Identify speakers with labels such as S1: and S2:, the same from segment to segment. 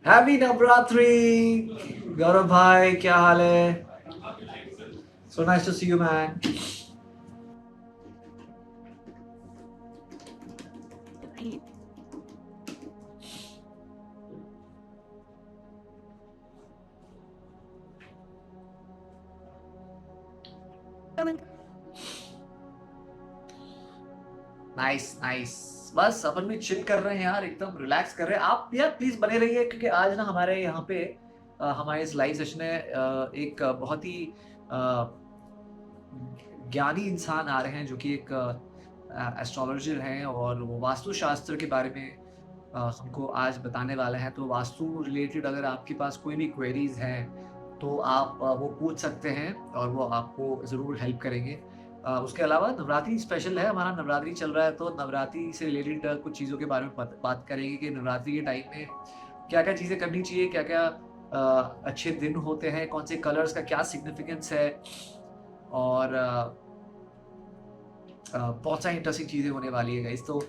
S1: Happy Navratri गौरव भाई, क्या हाल है? So nice to see you man. Nice nice. बस अपन भी चिल कर रहे हैं यार, एकदम रिलैक्स कर रहे हैं। आप यार प्लीज बने रहिए क्योंकि आज ना हमारे यहाँ पे हमारे इस लाइव सेशन में एक बहुत ही अ, ज्ञानी इंसान आ रहे हैं जो कि एक एस्ट्रोलॉजर हैं और वो वास्तुशास्त्र के बारे में हमको आज बताने वाले हैं। तो वास्तु रिलेटेड अगर आपके पास कोई भी क्वेरीज हैं तो आप वो पूछ सकते हैं और वो आपको ज़रूर हेल्प करेंगे। उसके अलावा नवरात्रि स्पेशल है, हमारा नवरात्रि चल रहा है तो नवरात्रि से रिलेटेड कुछ चीज़ों के बारे में बात करेंगे कि नवरात्रि के टाइम में क्या-क्या चीज़ें करनी चाहिए, क्या-क्या अच्छे दिन होते हैं, कौन से कलर्स का क्या सिग्निफिकेंस है और बहुत सारी इंटरेस्टिंग चीज़ें होने वाली है गाइस। तो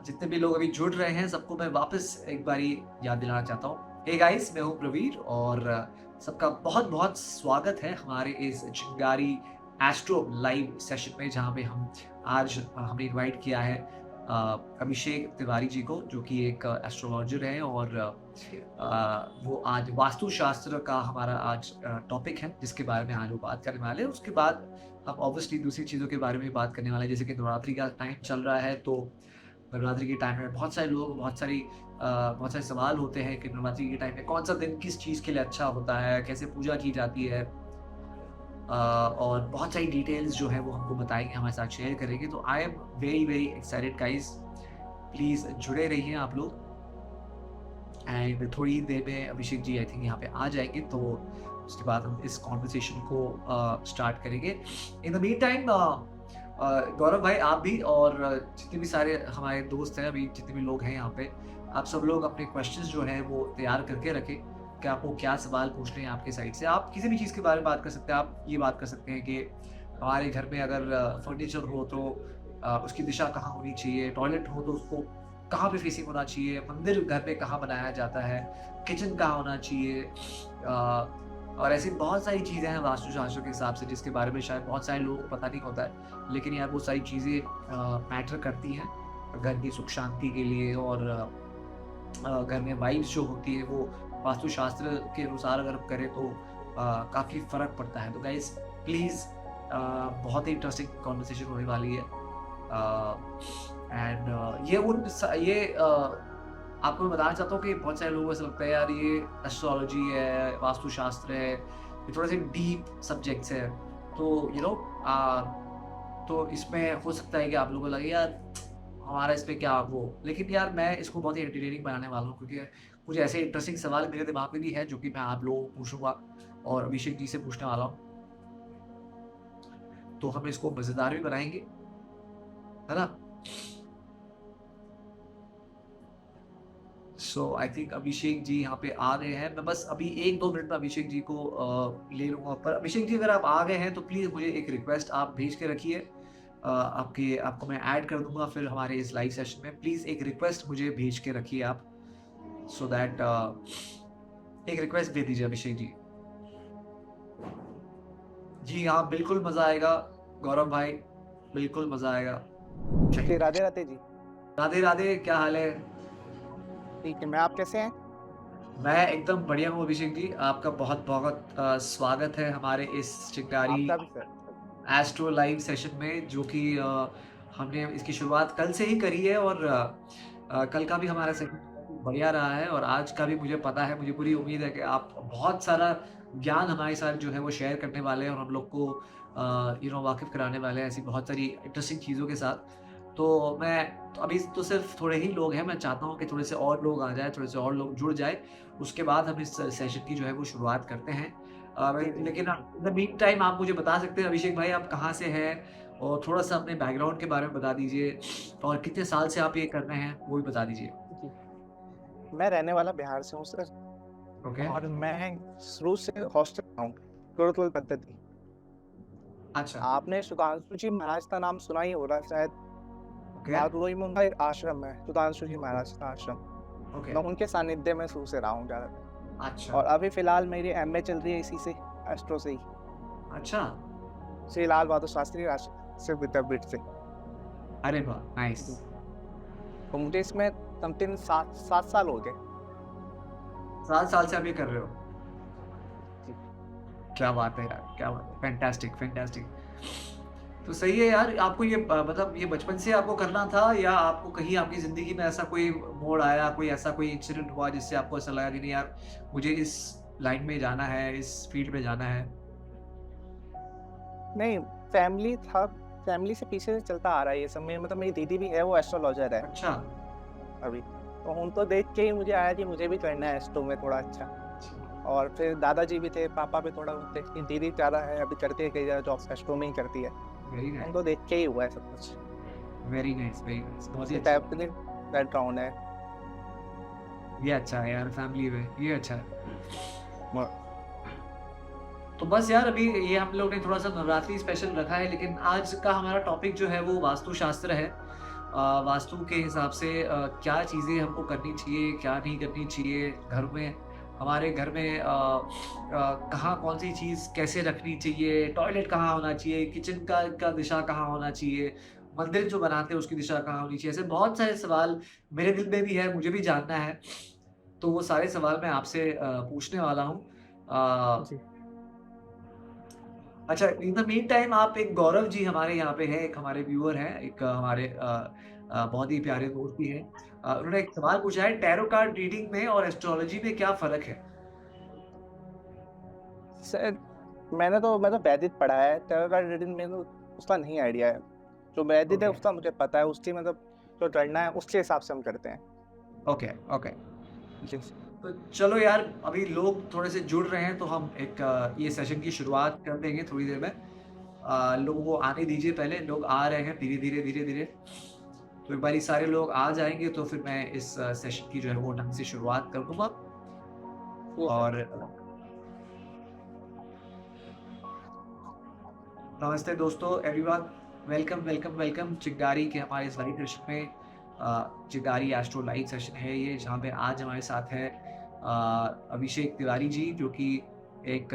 S1: जितने भी लोग अभी जुड़ रहे हैं सबको मैं वापस एक बारी याद दिलाना चाहता हूँ। हे गाइस, मैं हूँ प्रवीर और सबका बहुत-बहुत स्वागत है हमारे इस चिंगारी एस्ट्रो लाइव सेशन में, जहाँ पे आज हमने इनवाइट किया है अभिषेक तिवारी जी को, जो कि एक एस्ट्रोलॉजर है और वो आज वास्तुशास्त्र का हमारा आज टॉपिक है जिसके बारे में आज वो बात करने वाले हैं। उसके बाद हम ऑब्वियसली दूसरी चीज़ों के बारे में भी बात करने वाले हैं, जैसे कि नवरात्रि का टाइम चल रहा है तो नवरात्रि के टाइम में बहुत सारे लोग बहुत सारे सवाल होते हैं कि नवरात्रि के टाइम में कौन सा दिन किस चीज़ के लिए अच्छा होता है, कैसे पूजा की जाती है और बहुत सारी डिटेल्स जो है वो हमको बताएंगे, हमारे साथ शेयर करेंगे। तो I am very very excited guys, please जुड़े रहिए आप लोग। एंड थोड़ी देर में अभिषेक जी आई थिंक यहाँ पे आ जाएंगे तो उसके बाद हम इस कॉन्वर्सेशन को स्टार्ट करेंगे। इन द मीन टाइम गौरव भाई, आप भी और जितने भी सारे हमारे दोस्त हैं, अभी जितने भी लोग हैं यहाँ पे, आप सब लोग अपने क्वेश्चंस जो हैं वो तैयार करके रखें कि आपको क्या सवाल पूछने हैं आपके साइड से। आप किसी भी चीज़ के बारे में बात कर सकते हैं। आप ये बात कर सकते हैं कि हमारे घर में अगर फर्नीचर हो तो उसकी दिशा कहाँ होनी चाहिए, टॉयलेट हो तो उसको कहाँ पे फेसिंग होना चाहिए, मंदिर घर पे कहाँ बनाया जाता है, किचन कहाँ होना चाहिए, और ऐसी बहुत सारी चीज़ें हैं वास्तुशास्त्र के हिसाब से जिसके बारे में शायद बहुत सारे लोगों को पता नहीं होता है, लेकिन यार वो सारी चीज़ें मैटर करती हैं घर की सुख शांति के लिए और घर में वाइब्स जो होती है वो वास्तुशास्त्र के अनुसार अगर हम करें तो काफ़ी फ़र्क पड़ता है। तो गाइस प्लीज़, बहुत ही इंटरेस्टिंग कॉन्वर्सेशन होने वाली है। एंड ये आपको मैं बताना चाहता हूँ कि बहुत सारे लोगों को ऐसा लगता है यार ये एस्ट्रोलॉजी है, वास्तुशास्त्र है, ये थोड़े से डीप सब्जेक्ट्स है। तो तो इसमें हो सकता है कि आप लोगों को लगे यार हमारा इस पे क्या वो, लेकिन यार मैं इसको बहुत ही एंटरटेनिंग बनाने वाला हूँ क्योंकि कुछ ऐसे इंटरेस्टिंग सवाल मेरे दिमाग में भी है जो कि मैं आप लोगों को पूछूंगा और अभिषेक जी से पूछने वाला हूँ। तो हम इसको मज़ेदार भी बनाएंगे, है ना? सो आई थिंक अभिषेक जी यहाँ पे आ गए हैं। मैं बस अभी 1-2 मिनट में अभिषेक जी को ले लूँगा। पर अभिषेक जी, अगर आप आ गए हैं तो प्लीज़ मुझे एक रिक्वेस्ट आप भेज के रखिए। आपको मैं ऐड कर दूँगा फिर हमारे इस लाइव सेशन में। प्लीज़ एक रिक्वेस्ट मुझे भेज के रखिए आप, सो दैट एक रिक्वेस्ट भेज दीजिए अभिषेक जी। जी हाँ, बिल्कुल मज़ा आएगा गौरव भाई, बिल्कुल मज़ा आएगा।
S2: जी, राधे राधे जी।
S1: राधे राधे, क्या हाल है?
S2: ठीक है, मैं आप कैसे हैं?
S1: मैं एकदम बढ़िया हूँ अभिषेक जी। आपका बहुत-बहुत स्वागत है हमारे इस चिंगारी
S2: आपका भी सर।
S1: एस्ट्रो लाइव सेशन में, जो कि हमने इसकी शुरुआत कल से ही करी है और कल का भी हमारा सेशन बढ़िया रहा है और आज का भी मुझे पता है, मुझे पूरी उम्मीद है कि आप बहुत सारा ज्ञान हमारे साथ जो है वो शेयर करने वाले हैं और हम लोग को वाकिफ़ कराने वाले हैं ऐसी बहुत सारी इंटरेस्टिंग चीज़ों के साथ। तो अभी तो सिर्फ थोड़े ही लोग हैं, मैं चाहता हूँ कि थोड़े से और लोग आ जाएँ, थोड़े से और लोग जुड़ जाएँ, उसके बाद हम इस सेशन की जो है वो शुरुआत करते हैं।
S2: जी, जी,
S1: लेकिन
S2: जी।
S1: इन द मीन टाइम आप मुझे बता सकते हैं अभिषेक भाई, आप कहाँ से हैं और थोड़ा-सा अपने बैकग्राउंड के बारे में बता दीजिए और कितने साल से आप ये कर रहे हैं, वो भी बता दीजिए।
S2: जी, मैं रहने वाला बिहार से हूँ सर
S1: ओके।
S2: और मैं शुरू से हॉस्टल में हूँ, गुरुकुल पद्धति।
S1: अच्छा।
S2: आपने सुधांशु जी महाराज का नाम सुना ही होगा शायद।
S1: ओके।
S2: बारडोई में उनका एक आश्रम है, सुधांशु जी महाराज का आश्रम।
S1: ओके।
S2: मैं उनके सानिध्य में शुरू से रहा हूँ ज़्यादातर।
S1: अच्छा।
S2: और अभी फ़िलहाल मेरी एमए चल रही है इसी से, एस्ट्रो से ही,
S1: अच्छा।
S2: श्री लाल बहादुर शास्त्री राष्ट्रीय विद्यापीठ से।
S1: अरे वाह, नाइस।
S2: जी। तो मुझे इसमें समथिंग 7 साल हो गए।
S1: 7 साल से आप ये कर रहे हो?
S2: जी।
S1: क्या बात है यार, क्या बात है। Fantastic, fantastic. तो सही है यार, आपको ये मतलब ये बचपन से आपको करना था या आपको कहीं आपकी ज़िंदगी में ऐसा कोई मोड़ आया, कोई ऐसा कोई इंसिडेंट हुआ जिससे आपको ऐसा लगा कि नहीं यार, मुझे इस लाइन में जाना है, इस फील्ड में जाना है?
S2: नहीं, फैमिली था, फैमिली से पीछे से चलता आ रहा है ये सब। मतलब मेरी दीदी भी है, वो एस्ट्रोलॉजर है
S1: अच्छा।
S2: अभी। तो उनको देख के ही मुझे आया कि मुझे भी करना है एस्ट्रो में थोड़ा अच्छा। और फिर दादाजी भी थे, पापा भी थोड़ा होते कि दीदी ज़्यादा है, अभी करती है, कई ज़्यादा जॉब एस्ट्रो में ही करती है।
S1: वेरी नाइस,
S2: उनको देख के ही हुआ है सब कुछ।
S1: Very nice, very nice. बहुत ही
S2: इससे
S1: अच्छी
S2: फैमिली बैकग्राउंड है।
S1: ये अच्छा है यार, फैमिली में, ये अच्छा है।
S2: म
S1: तो बस यार अभी ये हम लोग ने थोड़ा-सा नवरात्रि स्पेशल रखा है, लेकिन आज का हमारा टॉपिक जो है वो वास्तुशास्त्र है। वास्तु के हिसाब से क्या चीज़ें हमको करनी चाहिए, क्या नहीं करनी चाहिए घर में, हमारे घर में कहाँ कौन-सी चीज़ कैसे रखनी चाहिए, टॉयलेट कहाँ होना चाहिए, किचन का दिशा कहाँ होना चाहिए, मंदिर जो बनाते हैं उसकी दिशा कहाँ होनी चाहिए। ऐसे बहुत सारे सवाल मेरे दिल में भी है, मुझे भी जानना है। तो वो सारे सवाल मैं आपसे पूछने वाला हूँ।
S2: जी।
S1: अच्छा, इन द मीन टाइम आप एक गौरव जी हमारे यहाँ पे हैं, एक हमारे व्यूअर हैं, एक हमारे बहुत ही प्यारे दोस्त भी हैं। उन्होंने एक सवाल पूछा है, टैरो कार्ड रीडिंग में और एस्ट्रोलॉजी में क्या फ़र्क है?
S2: शायद मैं तो वैदिक पढ़ा है, टैरो कार्ड रीडिंग में तो उसका नहीं आइडिया है। जो वैदिक है
S1: ओके,
S2: उसका मुझे पता है, उसकी मतलब जो करना है उसके हिसाब से हम करते हैं।
S1: Okay, okay.
S2: जी।
S1: तो चलो यार, अभी लोग थोड़े से जुड़ रहे हैं, तो हम एक ये सेशन की शुरुआत कर देंगे थोड़ी देर में। लोगों को आने दीजिए पहले, लोग आ रहे हैं धीरे-धीरे, धीरे-धीरे। तो एक बारी सारे लोग आ जाएँगे, तो फिर मैं इस सेशन की जो है वो ढंग से शुरुआत कर दूँगा
S2: जी सर।
S1: और नमस्ते दोस्तों एवरीवन, वेलकम वेलकम वेलकम चिंगारी के हमारे इस लाइव सेशन में। चिंगारी एस्ट्रो लाइव सेशन है ये, जहाँ पे आज हमारे साथ है अभिषेक तिवारी जी, जो कि एक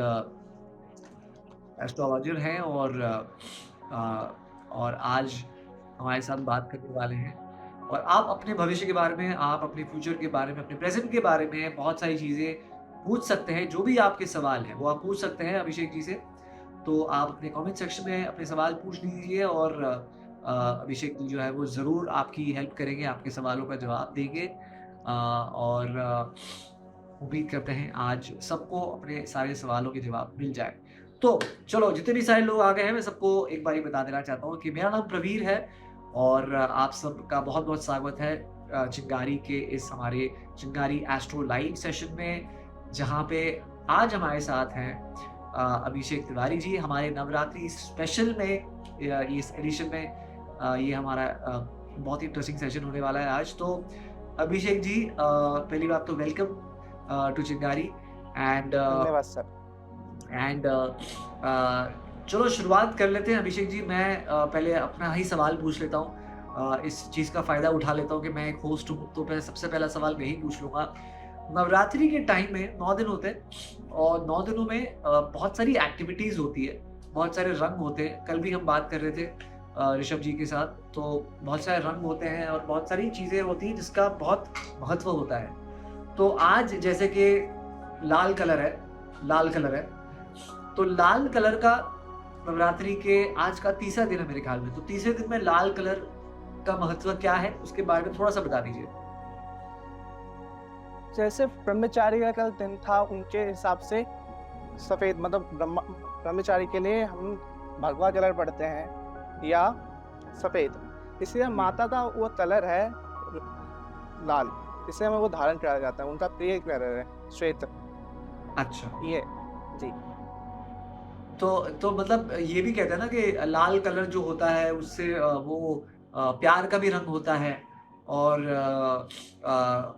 S1: एस्ट्रोलॉजर हैं और आज हमारे साथ बात करने वाले हैं। और आप अपने भविष्य के बारे में, आप अपने फ्यूचर के बारे में, अपने प्रेजेंट के बारे में बहुत सारी चीज़ें पूछ सकते हैं। जो भी आपके सवाल हैं वो आप पूछ सकते हैं अभिषेक जी से। तो आप अपने कमेंट सेक्शन में अपने सवाल पूछ लीजिए और अभिषेक जी जो है वो ज़रूर आपकी हेल्प करेंगे, आपके सवालों का जवाब देंगे। और उम्मीद करते हैं आज सबको अपने सारे सवालों के जवाब मिल जाए। तो चलो, जितने भी सारे लोग आ गए हैं मैं सबको एक बारी बता देना चाहता हूँ कि मेरा नाम प्रवीर है और आप सबका बहुत-बहुत स्वागत है चिंगारी के इस हमारे चिंगारी एस्ट्रो लाइव सेशन में, जहाँ पे आज हमारे साथ हैं अभिषेक तिवारी जी हमारे नवरात्रि स्पेशल में इस एडिशन में ये हमारा बहुत ही इंटरेस्टिंग सेशन होने वाला है आज। तो अभिषेक जी पहली बात तो वेलकम टू चिंगारी एंड
S2: धन्यवाद सर।
S1: एंड चलो शुरुआत कर लेते हैं अभिषेक जी। मैं पहले अपना ही सवाल पूछ लेता हूँ। इस चीज़ का फ़ायदा उठा लेता हूँ कि मैं एक होस्ट हूँ, तो मैं सबसे पहला सवाल मैं ही पूछ लूँगा। नवरात्रि के टाइम में 9 दिन होते हैं और 9 दिनों में बहुत सारी एक्टिविटीज़ होती है, बहुत सारे रंग होते हैं। कल भी हम बात कर रहे थे ऋषभ जी के साथ, तो बहुत सारे रंग होते हैं और बहुत सारी चीज़ें होती हैं जिसका बहुत महत्व होता है। तो आज जैसे कि लाल कलर है, लाल कलर है, तो लाल कलर का नवरात्रि के आज का तीसरा दिन है मेरे ख्याल में। तो तीसरे दिन में लाल कलर का महत्व क्या है? उसके बारे में थोड़ा-सा बता दीजिए।
S2: जैसे ब्रह्मचारी का कल दिन था, उनके हिसाब से सफ़ेद मतलब ब्रह्मचारी के लिए हम भगवा कलर पढ़ते हैं या सफ़ेद। इसलिए
S1: जी।
S2: माता का वो कलर है लाल, इसलिए हमें वो धारण किया जाता है। उनका प्रिय कलर है श्वेत।
S1: अच्छा।
S2: ये जी।
S1: तो मतलब ये भी कहते हैं ना कि लाल कलर जो होता है उससे वो प्यार का भी रंग होता है और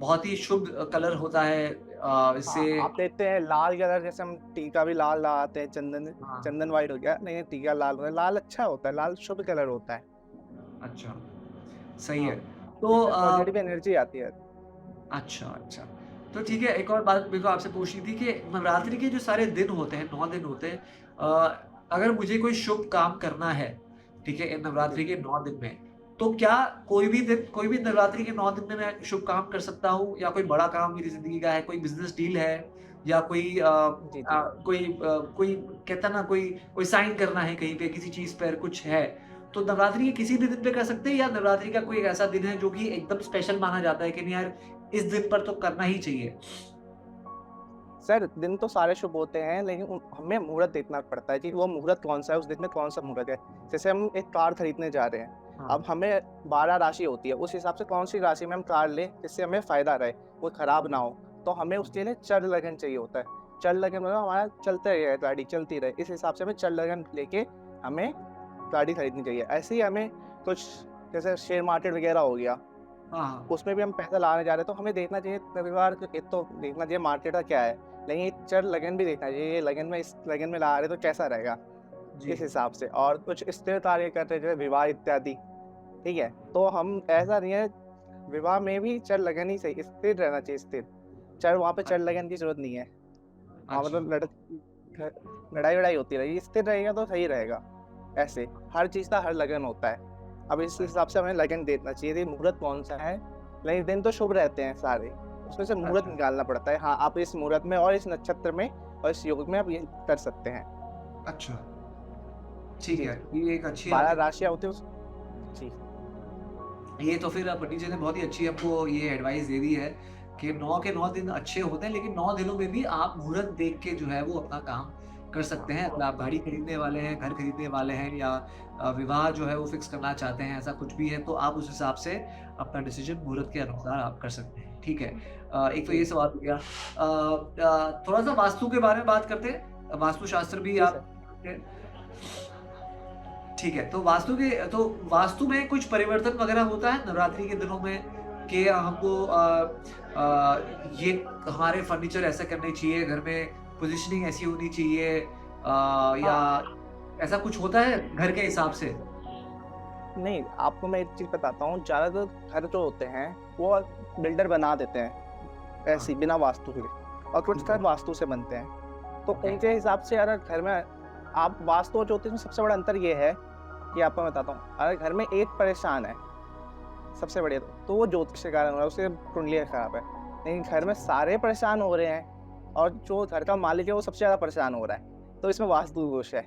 S1: बहुत ही शुभ कलर होता है
S2: हाँ,
S1: इससे।
S2: आप देखते हैं लाल कलर, जैसे हम टीका भी लाल लगाते हैं, चंदन
S1: हाँ,
S2: चंदन वाइट हो गया, नहीं टीका लाल होता है। लाल अच्छा होता है, लाल शुभ कलर होता है।
S1: अच्छा, सही
S2: हाँ,
S1: है। तो
S2: इससे पॉजिटिव एनर्जी आती है।
S1: अच्छा, अच्छा। तो ठीक है, एक और बात मेरे को आपसे पूछनी थी कि नवरात्रि के जो सारे दिन होते हैं, 9 दिन होते हैं, अगर मुझे कोई शुभ काम करना है, ठीक है, इन
S2: जी
S1: नवरात्रि के 9 दिन में, तो क्या कोई भी नवरात्रि के 9 दिन में मैं शुभ काम कर सकता हूँ, या कोई बड़ा काम मेरी ज़िंदगी का है, कोई बिज़नेस डील है, या
S2: जी जी
S1: कोई कहता है ना, कोई साइन करना है कहीं पे, किसी चीज़ पर कुछ है, तो नवरात्रि के किसी भी दिन पे कर सकते हैं, या नवरात्रि का कोई एक ऐसा दिन है जो कि एकदम स्पेशल माना जाता है कि नहीं यार, इस दिन पर तो करना ही चाहिए?
S2: सर, दिन तो सारे शुभ होते हैं, लेकिन हमें मुहूर्त देखना पड़ता है कि वो मुहूर्त कौन सा है, उस दिन में कौन सा मुहूर्त है। जैसे हम एक कार खरीदने जा रहे हैं,
S1: हाँ,
S2: अब हमें 12 राशि होती है, उस हिसाब से कौन सी राशि में हम कार लें जिससे हमें फायदा रहे, वो खराब ना हो। तो हमें उसके लिए चर लगन चाहिए होता है। चर लगन मतलब हमारा चलते रहे, गाड़ी चलती रहे, इस हिसाब से हमें चर लगन लेके हमें गाड़ी खरीदनी चाहिए। ऐसे ही हमें कुछ, जैसे शेयर मार्केट वगैरह हो गया,
S1: हाँ, हाँ।
S2: उसमें भी हम पैसा लगाने जा रहे हैं, तो हमें देखना चाहिए रविवार को, एक तो देखना चाहिए मार्केट का क्या है, लेकिन एक चर लगन भी देखना चाहिए, ये लगन में, इस लगन में लगा रहे तो कैसा रहेगा,
S1: जी।
S2: इस हिसाब से। और कुछ स्थिर कार्य करते हैं जैसे विवाह इत्यादि, ठीक है, तो हम ऐसा नहीं है, विवाह में भी चर लगन ही सही, स्थिर रहना चाहिए, स्थिर। चर वहाँ पे
S1: अ
S2: चर लगन की जरूरत नहीं है, वहाँ
S1: अच्छा,
S2: मतलब लड़ाई वड़ाई होती रहेगी, स्थिर रहेगा तो सही रहेगा। ऐसे हर चीज़ का हर लगन होता है। अब इस हिसाब से हमें लगन देखना चाहिए कि मुहूर्त कौन सा है, लेकिन दिन तो शुभ रहते हैं सारे, उसमें से मुहूर्त
S1: अच्छा,
S2: निकालना पड़ता है। हाँ, आप इस मुहूर्त में और इस नक्षत्र में और इस योग में आप ये कर सकते हैं।
S1: अच्छा, ठीक
S2: जी
S1: है।
S2: जी,
S1: ये एक अच्छी
S2: 12
S1: आपने
S2: राशियाँ होती है जी
S1: ये तो फिर पंडित जी ने बहुत ही अच्छी आपको ये एडवाइस दे दी है कि 9 के 9 दिन अच्छे होते हैं, लेकिन 9 दिनों में भी आप मुहूर्त देख के जो है वो अपना काम कर सकते हैं। अगर आप गाड़ी खरीदने वाले हैं, घर खरीदने वाले हैं, या विवाह जो है वो फिक्स करना चाहते हैं, ऐसा कुछ भी है, तो आप उस हिसाब से अपना डिसीजन मुहूर्त के अनुसार आप कर सकते हैं। ठीक है। एक तो
S2: जी
S1: ये सवाल हो गया। थोड़ा-सा वास्तु के बारे में बात करते हैं। वास्तुशास्त्र भी
S2: जी
S1: आप
S2: सर।
S1: ठीक है, तो वास्तु में कुछ परिवर्तन वगैरह होता है नवरात्रि के दिनों में कि हमको ये हमारे फर्नीचर ऐसा करने चाहिए, घर में पोज़ीशनिंग ऐसी होनी चाहिए, या
S2: हाँ,
S1: ऐसा कुछ होता है घर के हिसाब से?
S2: नहीं, आपको मैं एक चीज़ बताता हूँ, ज़्यादातर घर जो होते हैं वो बिल्डर बना देते हैं
S1: हाँ,
S2: ऐसे ही बिना वास्तु के, और कुछ
S1: ठीक है,
S2: घर वास्तु से बनते हैं। तो
S1: ओके,
S2: उनके हिसाब से अगर घर में आप वास्तु और ज्योतिष में सबसे बड़ा अंतर ये है कि आपको मैं बताता हूँ, अगर घर में एक परेशान है, सबसे बढ़िया, तो वो ज्योतिष के कारण हो रहा है, उसकी कुंडली खराब है। लेकिन घर में सारे परेशान हो रहे हैं और जो घर का मालिक है वो सबसे ज़्यादा परेशान हो रहा है, तो इसमें वास्तु दोष है।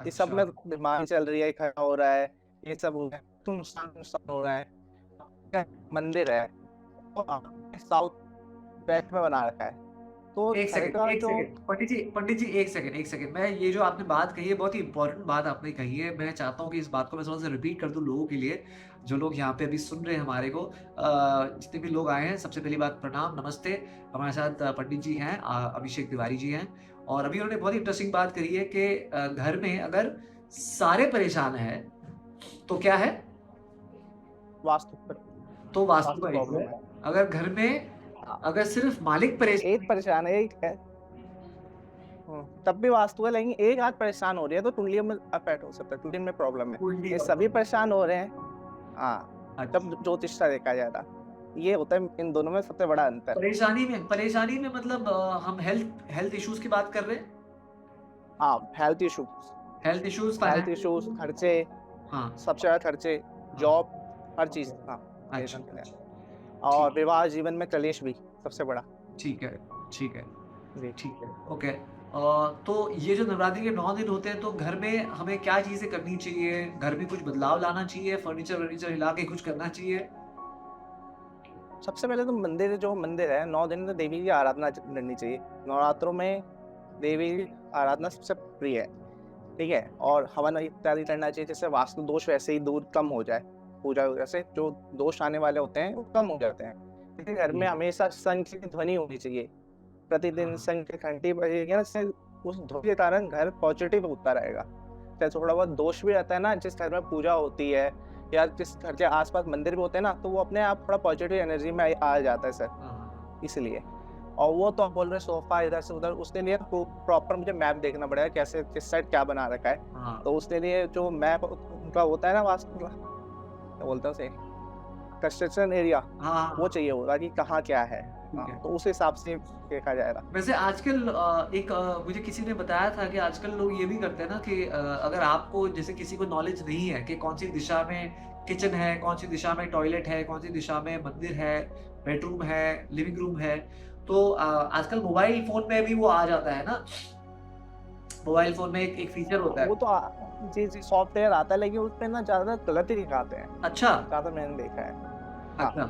S2: इस सब
S1: अच्छा,
S2: में बीमारी चल रही है, खड़ा हो रहा है, ये सब हो रहा है, तो नुकसान हो रहा है। क्या मंदिर है, वो आपने साउथ वेस्ट में बना रखा है, तो घर का
S1: एक
S2: जो
S1: सेकंड, पंडित जी, 1 सेकंड। मैं ये जो आपने बात कही है, बहुत ही इम्पोर्टेंट बात आपने कही है। मैं चाहता हूँ कि इस बात को मैं थोड़ा-सा रिपीट कर दूँ लोगों के लिए, जो लोग यहाँ पे अभी सुन रहे हैं हमारे को। जितने भी लोग आए हैं, सबसे पहली बात प्रणाम, नमस्ते। हमारे साथ पंडित जी हैं, अभिषेक तिवारी जी हैं, और अभी उन्होंने बहुत ही इंटरेस्टिंग बात करी है कि घर में अगर सारे परेशान हैं, तो क्या है?
S2: वास्तु पर
S1: तो वास्तु
S2: वास्तु
S1: का इश्यू है।
S2: प्रॉब्लम है।
S1: अगर घर में
S2: हाँ,
S1: अगर सिर्फ मालिक परेशान
S2: एक परेशान है, एक है, तब भी वास्तु है, लेकिन एक आध परेशान हो रही है तो कुंडलियों में अफेक्ट हो सकता है, कुंडली में प्रॉब्लम है।
S1: कुंडली
S2: ये
S1: का
S2: सभी
S1: प्रॉब्लम।
S2: परेशान हो रहे हैं, हाँ, तब
S1: अच्छा।
S2: ज्योतिष का देखा जाता। ये होता है इन दोनों में सबसे बड़ा अंतर।
S1: परेशानी में मतलब हम हेल्थ हेल्थ इश्यूज़ की बात कर रहे हैं?
S2: हाँ, health issues,
S1: health issues,
S2: health issues,
S1: financial.
S2: खर्चे,
S1: हाँ,
S2: सबसे ज़्यादा खर्चे,
S1: हाँ,
S2: जॉब, हर चीज़, हाँ, ये
S1: अच्छा,
S2: सब है।
S1: अच्छा,
S2: और
S1: ठीक,
S2: विवाह जीवन में कलेश भी सबसे बड़ा।
S1: ठीक है, ठीक है,
S2: जी।
S1: ठीक है, ओके। तो ये जो नवरात्रि के 9 दिन होते हैं, तो घर में हमें क्या चीज़ें करनी चाहिए? घर में कुछ बदलाव लाना चाहिए? फर्नीचर-वर्नीचर हिला के कुछ करना चाहिए?
S2: सबसे पहले तो मंदिर है, 9 दिन तो देवी की आराधना करनी चाहिए। नवरात्रों में देवी की आराधना सबसे प्रिय है, ठीक है? और हवन इत्यादि करना चाहिए, जिससे वास्तु दोष वैसे ही दूर कम हो जाए। पूजा वगैरह से जो दोष आने वाले होते हैं, वो कम हो जाते हैं। लेकिन घर में
S1: जी,
S2: हमेशा शंख की ध्वनि होनी चाहिए। प्रतिदिन
S1: हाँ,
S2: शंख की घंटी बजेगी ना, इससे उस ध्वनि के कारण घर पॉजिटिव होता रहेगा। चाहे थोड़ा बहुत दोष भी रहता है ना, जिस घर में पूजा होती है या जिस घर के आस-पास मंदिर भी होते हैं ना, तो वो अपने आप थोड़ा पॉजिटिव एनर्जी में आ जाता है सर,
S1: हाँ, हाँ, हाँ,
S2: इसलिए। और वो तो आप बोल रहे हैं सोफ़ा इधर से उधर, उसके लिए तो प्रॉपर मुझे मैप देखना पड़ेगा, कैसे किस साइड क्या बना रखा है।
S1: हाँ,
S2: तो उसके लिए जो मैप उनका होता है ना, वास्तु का, क्या बोलते हैं उसे? कंस्ट्रक्शन एरिया
S1: हाँ
S2: वो चाहिए होगा कि कहाँ क्या है।
S1: ठीक है।
S2: तो उस हिसाब से देखा जाएगा।
S1: वैसे आजकल मुझे किसी ने बताया था कि आजकल लोग ये भी करते हैं ना कि अगर आपको जैसे किसी को नॉलेज नहीं है कि कौन सी दिशा में किचन है, कौन सी दिशा में टॉयलेट है, कौन सी दिशा में मंदिर है, बेडरूम है, लिविंग रूम है, तो आजकल मोबाइल फ़ोन में भी वो आ जाता है ना, मोबाइल फ़ोन में एक फ़ीचर होता है।
S2: वो तो जी, जी, सॉफ्टवेयर आता है, लेकिन उसपे ना ज़्यादा गलत ही दिखाते हैं,
S1: अच्छा,
S2: ज़्यादा मैंने देखा है। हाँ,
S1: अच्छा।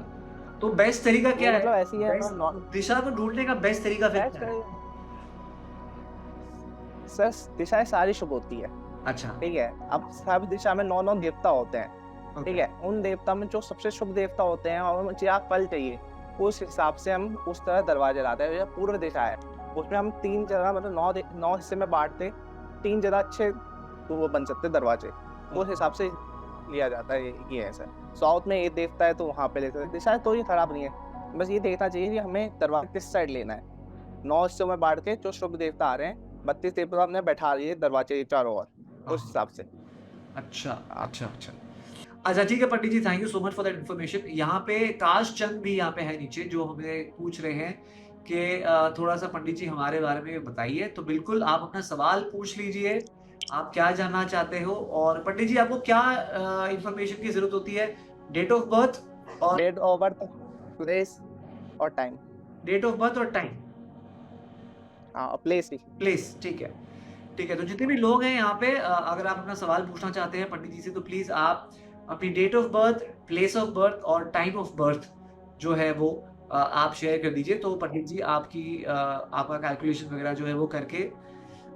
S1: तो बेस्ट तरीका
S2: वो
S1: क्या है?
S2: मतलब ऐसी है
S1: बेस्ट
S2: नॉ
S1: दिशा को ढूँढने का बेस्ट तरीका फिर
S2: बेस्ट
S1: क्या है?
S2: सर, दिशाएँ सारी शुभ होती है,
S1: अच्छा,
S2: ठीक है? अब सब दिशा में 9-9 देवता होते हैं, ठीक
S1: ओके।
S2: है? उन देवता में जो सबसे शुभ देवता होते हैं और मुझे आप फल चाहिए, उस हिसाब से हम उस तरह दरवाजे लाते हैं। या पूर्व दिशा है, उसमें हम 3 जगह मतलब 9 हिस्से में बाँटते, 3 जगह अच्छे तो वो बन सकते हैं दरवाजे। उस हिसाब से लिया जाता है, ये है सर। साउथ में ये देवता है तो वहाँ पे लेते हैं। दिशाएँ तो ये खराब नहीं है, बस ये देखना चाहिए कि हमें दरवाज़ा किस साइड लेना है। 9 हिस्सों में बाँट के जो शुभ देवता आ रहे हैं, 32 देवता हमने बैठा लिए दरवाजे के चारों ओर,
S1: हाँ,
S2: उस हिसाब से।
S1: अच्छा,
S2: हाँ,
S1: अच्छा, अच्छा। अच्छा ठीक है Pandit ji, thank you so much for that information. यहाँ पे काश चंद भी यहाँ पे है नीचे जो हमें पूछ रहे हैं कि थोड़ा-सा पंडित जी हमारे बारे में बताइए। तो बिल्कुल आप अपना सवाल पूछ लीजिए, आप क्या जानना चाहते हो और पंडित जी आपको क्या इन्फॉर्मेशन की ज़रूरत होती है? डेट ऑफ बर्थ और
S2: डेट ऑफ बर्थ, प्लेस और टाइम।
S1: डेट ऑफ बर्थ और टाइम,
S2: हाँ, और प्लेस ही।
S1: प्लेस ठीक है। ठीक है, तो जितने भी लोग हैं यहाँ पे अगर आप अपना सवाल पूछना चाहते हैं पंडित जी से तो प्लीज़ आप अपनी date of birth, place of birth और टाइम ऑफ बर्थ जो है वो आप शेयर कर दीजिए। तो पंडित जी आपका कैलकुलेशन वगैरह जो है वो करके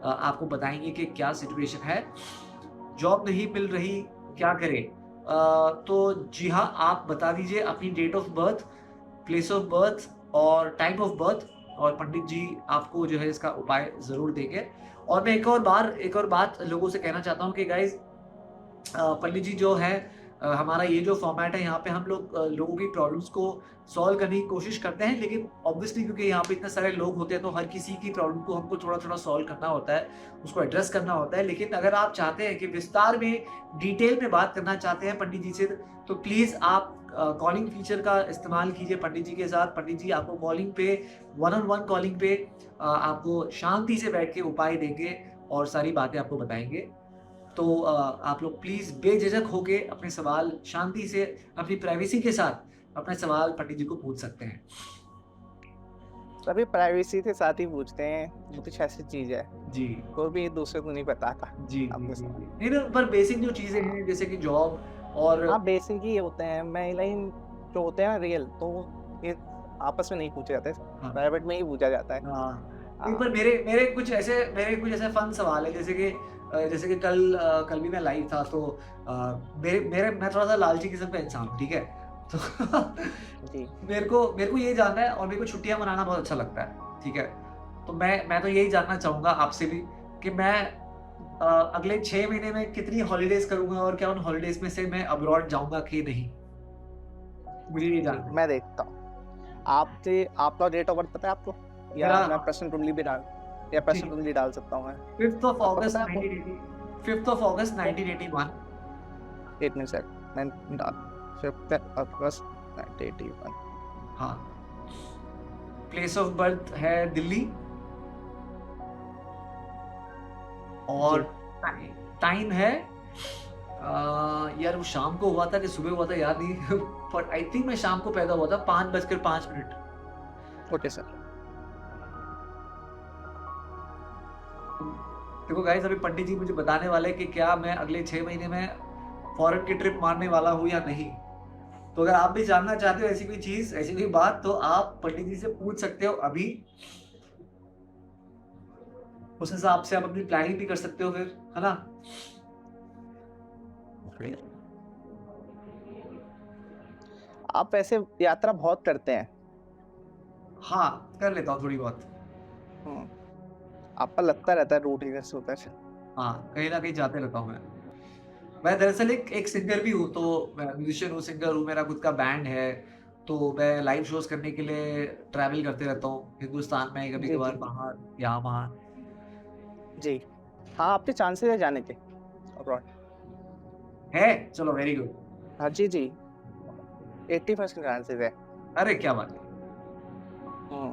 S1: आपको बताएँगे कि क्या सिचुएशन है। जॉब नहीं मिल रही, क्या करें? तो जी हाँ, आप बता दीजिए अपनी date of birth, place of birth और टाइम ऑफ बर्थ और पंडित जी आपको जो है इसका उपाय ज़रूर देंगे। और मैं एक और बात लोगों से कहना चाहता हूँ कि गाइज़ पंडित जी जो है हमारा ये जो फॉर्मेट है यहाँ पे हम लोग लोगों की प्रॉब्लम्स को सॉल्व करने की कोशिश करते हैं लेकिन ऑब्वियसली क्योंकि यहाँ पे इतने सारे लोग होते हैं तो हर किसी की प्रॉब्लम को हमको थोड़ा-थोड़ा सॉल्व करना होता है, उसको एड्रेस करना होता है। लेकिन अगर आप चाहते हैं कि विस्तार में, डिटेल में बात करना चाहते हैं पंडित जी से तो प्लीज़ आप कॉलिंग फीचर का इस्तेमाल कीजिए पंडित जी के साथ। पंडित जी आपको कॉलिंग पे वन ऑन वन कॉलिंग पे आपको शांति से बैठ के उपाय देंगे और सारी बातें आपको बताएँगे। तो आप लोग प्लीज़ बेझिझक होके अपने सवाल शांति से, अपनी प्राइवेसी के साथ अपने सवाल पंडित जी को पूछ सकते हैं।
S2: सभी प्राइवेसी के साथ ही पूछते हैं, वो कुछ ऐसी चीज़ है,
S1: जी।
S2: कोई भी एक-दूसरे को नहीं बताता
S1: जी, जी,
S2: अपने
S1: जी,
S2: साथ।
S1: जी। नहीं, नहीं पर बेसिक जो चीज़ें हैं जैसे कि जॉब और
S2: हाँ, बेसिक ही होते हैं, मेनलाइन जो होते हैं ना रियल, तो ये आपस में नहीं पूछे जाते,
S1: हाँ,
S2: प्राइवेट में ही पूछा जाता है।
S1: हाँ। नहीं
S2: हाँ,
S1: पर मेरे कुछ ऐसे फन सवाल है जैसे कि कल भी मैं लाइव था तो मैं थोड़ा-सा लालची किस्म का इंसान हूँ, ठीक है? तो
S2: जी।
S1: मेरे को ये जानना है और मेरे को छुट्टियाँ मनाना बहुत अच्छा लगता है, ठीक है? तो मैं तो यही जानना चाहूँगा आपसे भी कि मैं अगले 6 महीने में कितनी हॉलिडेज़ करूँगा और क्या उन हॉलिडेज़ में से मैं अब्रॉड जाऊँगा कि नहीं? मुझे ये
S2: जी,
S1: जानना है।
S2: मैं देखता हूँ। आपका डेट ऑफ बर्थ पता है आपको? या
S1: मेरा
S2: मैं प्रश्न कुंडली भी या प्रश्न
S1: ठीक
S2: कुंडली डाल सकता हूँ मैं?
S1: 5th ऑफ
S2: आपको पता
S1: अगस्त
S2: है आपको?
S1: 1980 5th of August 1981
S2: 1 minute sir, मैं डाल 5th अगस्त 1981।
S1: हाँ, प्लेस ऑफ बर्थ है दिल्ली और
S2: जी,
S1: टाइम है यार वो शाम को हुआ था कि सुबह हुआ था याद नहीं बट आई थिंक मैं शाम को पैदा हुआ था 5:05
S2: ओके सर।
S1: देखो गाइस अभी पंडित जी मुझे बताने वाले हैं कि क्या मैं अगले 6 महीने में फॉरेन की ट्रिप मारने वाला हूँ या नहीं। तो अगर आप भी जानना चाहते हो ऐसी कोई चीज़, ऐसी कोई बात तो आप पंडित जी से पूछ सकते हो अभी। उस हिसाब से आप अपनी प्लानिंग भी कर सकते हो फिर, है ना?
S2: आप वैसे यात्रा बहुत करते हैं।
S1: हाँ, कर लेता हूँ थोड़ी बहुत।
S2: हुँ, आपका लगता रहता है रूट इधर से उधर।
S1: हाँ, कहीं न कहीं जाते रहता हूँ मैं। मैं दरअसल एक सिंगर भी हूँ, तो मैं म्यूज़िशियन हूँ, सिंगर हूँ, मेरा खुद का बैंड है, तो मैं लाइव शोज़ करने के लिए ट्रैवल करते रहता हूँ, हिंदुस्तान में,
S2: जी,
S1: कभी-कभार
S2: जी, जी।
S1: बाहर, यहाँ-वहाँ।
S2: जी। हाँ, आपके चांसेस है जाने के अब्रॉड।
S1: है? चलो वेरी गुड।
S2: हाँ, जी, जी। 80% चांसेस है।
S1: अरे क्या बात है।
S2: हम्म।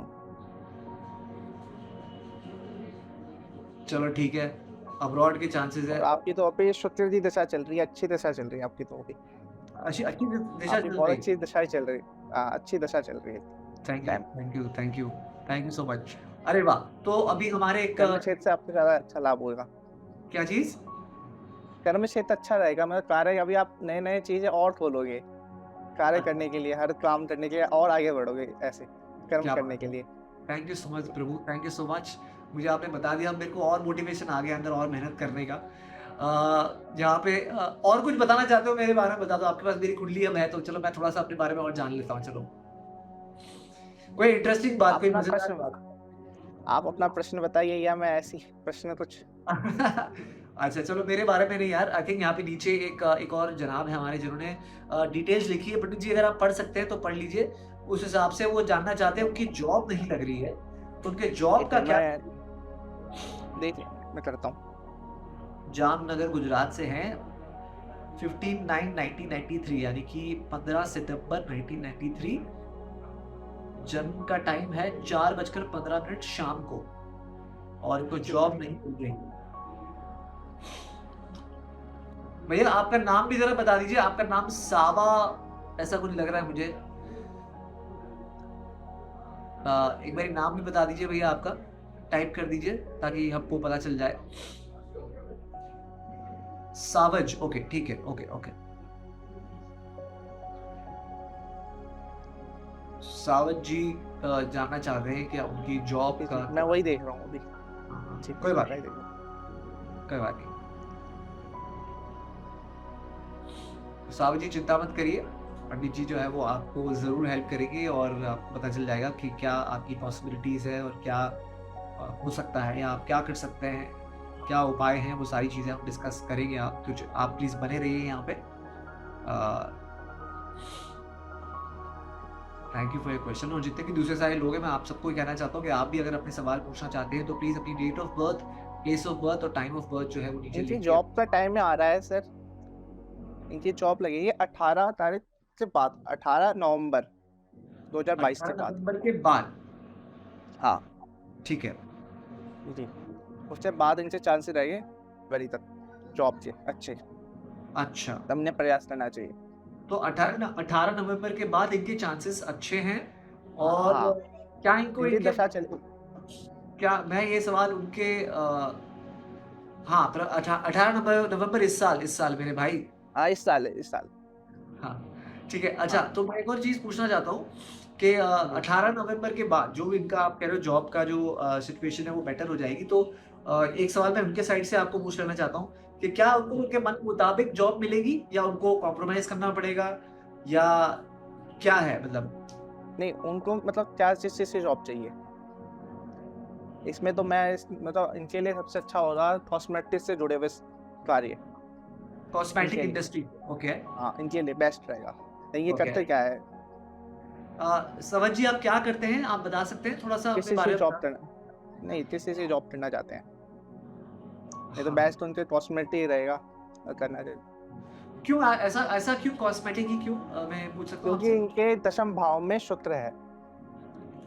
S1: चलो ठीक है, अब्रॉड के चांसेस है।
S2: और आपकी तो अभी शुक्र की दशा चल रही है, अच्छी दशा चल रही है आपकी तो अभी।
S1: अच्छी अच्छी दिशा
S2: आपकी
S1: चल
S2: बहुत
S1: रही।
S2: अच्छी दशाएं चल रही है। अच्छी दशा चल रही है
S1: thank you
S2: time.
S1: Thank you thank you thank you so much. अरे वाह, तो अभी हमारे एक
S2: कर्म क्षेत्र से आपको ज्यादा अच्छा लाभ होगा।
S1: क्या चीज?
S2: कर्म क्षेत्र अच्छा रहेगा, मतलब कार्य अभी आप नए नए चीजें और खोलोगे कार्य करने के लिए, हर काम करने के लिए और आगे बढ़ोगे ऐसे कर्म
S1: क्या
S2: करने
S1: बात
S2: के
S1: है।
S2: लिए।
S1: Thank you so much Prabhu, thank you so much. मुझे आपने बता दिया, मेरे को और मोटिवेशन आ गया अंदर और मेहनत करने का। यहाँ पे और कुछ बताना चाहते हो मेरे बारे में बता दो, आपके पास मेरी कुंडली अब है तो चलो मैं थोड़ा सा अपने बारे में और जान लेता हूँ। चलो कोई इंटरेस्टिंग बात, कोई
S2: अपना
S1: मजेदार
S2: प्रश्न,
S1: बात।
S2: आप अपना प्रश्न बताइए या मैं ऐसी प्रश्न कुछ।
S1: अच्छा चलो मेरे बारे में नहीं यार, आई थिंक यहाँ पे नीचे एक और जनाब है हमारे जिन्होंने डिटेल्स लिखी है। पंडित जी अगर आप पढ़ सकते हैं तो पढ़ लीजिए। उस हिसाब से वो जानना चाहते हैं, उनकी जॉब नहीं लग रही है तो उनके जॉब
S2: एक
S1: का
S2: है,
S1: क्या।
S2: मैं देखिए मैं करता हूँ।
S1: जामनगर गुजरात से हैं, 15/9/1993 यानी कि 15 सितंबर 1993 जन्म का टाइम है, 4:15 शाम को, और इनको जॉब नहीं मिल रही। भैया आपका नाम भी जरा बता दीजिए, आपका नाम सावा ऐसा कुछ लग रहा है मुझे। एक बार नाम भी बता दीजिए भैया आपका, टाइप कर दीजिए ताकि हमको पता चल जाए। सावज, ओके ठीक है, ओके ओके। सावज जी जानना चाह रहे हैं क्या उनकी जॉब का।
S2: मैं वही देख रहा हूँ अभी।
S1: कोई बात
S2: वही
S1: नहीं,
S2: देख रहा हूँ।
S1: कोई बात नहीं। सावज जी चिंता मत करिए, पंडित जी जो है वो आपको जरूर हेल्प करेंगे और आपको पता चल जाएगा कि क्या आपकी पॉसिबिलिटीज है और क्या हो सकता है या आप क्या कर सकते हैं, क्या उपाय हैं, वो सारी चीजें हम डिस्कस करेंगे। आप कुछ आप प्लीज बने रहिए यहाँ पे। Thank you for your question. और जितने भी दूसरे सारे लोग हैं मैं आप सबको कहना चाहता हूँ कि आप भी अगर अपने सवाल पूछना चाहते हैं तो प्लीज अपनी date of birth, place of birth और टाइम ऑफ बर्थ जो है वो नीचे
S2: इनकी
S1: लिखिए।
S2: जॉब का टाइम में आ रहा है सर, इनकी जॉब लगेगी 18 तारीख से बाद, 18 नवंबर 2022 के
S1: 18
S2: बाद।
S1: नवंबर के बाद,
S2: हाँ
S1: ठीक है।
S2: जी, उसके बाद इनसे चांसेस रहेंगे बड़ी तक जॉब के अच्छे।
S1: अच्छा,
S2: हमने प्रयास करना चाहिए।
S1: तो 18 नवंबर के बाद इनके चांसेस अच्छे हैं। और
S2: हाँ,
S1: क्या इनको
S2: इनकी
S1: इनके,
S2: दशा चल।
S1: क्या मैं ये सवाल उनके हाँ 18 नवंबर इस साल मेरे भाई।
S2: हाँ इस साल है, इस साल।
S1: हाँ ठीक है। अच्छा
S2: हाँ
S1: तो मैं एक और चीज पूछना चाहता हूँ कि
S2: जी।
S1: 18 नवंबर के बाद जो इनका आप कह रहे हो जॉब का जो सिचुएशन है वो बेटर हो जाएगी, तो एक सवाल मैं उनके साइड से आपको पूछ लेना चाहता हूँ कि क्या उनको उनके मन मुताबिक जॉब मिलेगी या उनको कॉम्प्रोमाइज करना पड़ेगा या क्या है मतलब।
S2: नहीं, उनको मतलब क्या चीज से जॉब चाहिए इसमें, तो मैं मतलब इनके लिए सबसे अच्छा होगा कॉस्मेटिक से जुड़े हुए कार्य।
S1: कॉस्मेटिक
S2: इनके लिए,
S1: इंडस्ट्री, ओके
S2: हाँ इनके लिए बेस्ट रहेगा। नहीं ये
S1: ओके।
S2: करते क्या है,
S1: सवज जी आप क्या करते हैं, आप बता सकते हैं थोड़ा सा अपने
S2: किसी से
S1: बारे में
S2: जॉब करना, नहीं किसी से जॉब करना चाहते हैं, नहीं तो
S1: हाँ।
S2: बेस्ट उनके कॉस्मेटिक ही रहेगा करना चाहिए।
S1: क्यों ऐसा ऐसा क्यों कॉस्मेटिक ही क्यों, मैं पूछ सकता हूँ
S2: क्योंकि
S1: आपसे।
S2: इनके दशम भाव में शुक्र है,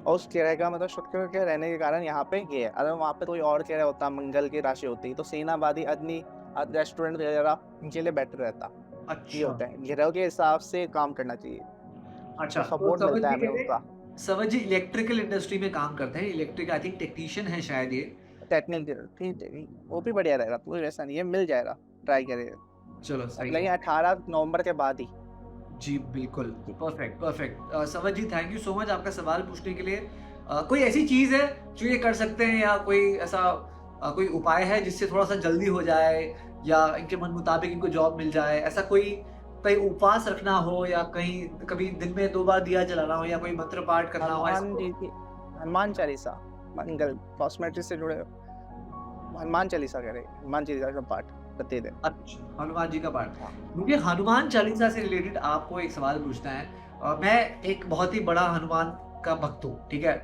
S2: और उस ग्रह का मतलब शुक्र के रहने के कारण यहाँ पे ये है। अगर वहाँ पे कोई और ग्रह होता, मंगल की राशि होती, तो सेनाबादी अग्नि रेस्टोरेंट वगैरह इनके लिए बेटर रहता। ये
S1: अच्छा
S2: होता है, ग्रह के हिसाब से काम करना चाहिए,
S1: अच्छा,
S2: तो
S1: तो
S2: सपोर्ट
S1: सवज
S2: मिलता है
S1: जी
S2: हमें
S1: कहते
S2: उनका।
S1: हैं, सवज जी इलेक्ट्रिकल इंडस्ट्री में काम करते हैं, इलेक्ट्रिक आई थिंक टेक्नीशियन है शायद ये।
S2: टेक्निकल ठीक है, वो भी बढ़िया रहेगा, कोई वैसा नहीं है, मिल जाएगा, ट्राई करिए।
S1: चलो सही
S2: लेकिन
S1: है।
S2: 18 नवंबर के बाद ही।
S1: जी बिल्कुल, परफेक्ट परफेक्ट। सवज जी थैंक यू सो मच आपका सवाल पूछने के लिए। कोई ऐसी चीज है जो ये कर सकते हैं या कोई ऐसा कोई उपाय है जिससे थोड़ा सा जल्दी हो जाए या इनके मन मुताबिक इनको जॉब मिल जाए, ऐसा कोई कहीं उपवास रखना हो या कहीं कभी दिन में 2 बार दिया जलाना हो या कोई मंत्र पाठ करना हो, ऐसा
S2: हनुमान जी की हनुमान चालीसा, मंगल कॉस्मेटिक से जुड़े हनुमान चालीसा करें, हनुमान चालीसा का पाठ करते दिन।
S1: अच्छा हनुमान जी का पाठ।
S2: हाँ
S1: मुझे हनुमान चालीसा से रिलेटेड आपको एक सवाल पूछना है। मैं एक बहुत ही बड़ा हनुमान का भक्त हूँ, ठीक है।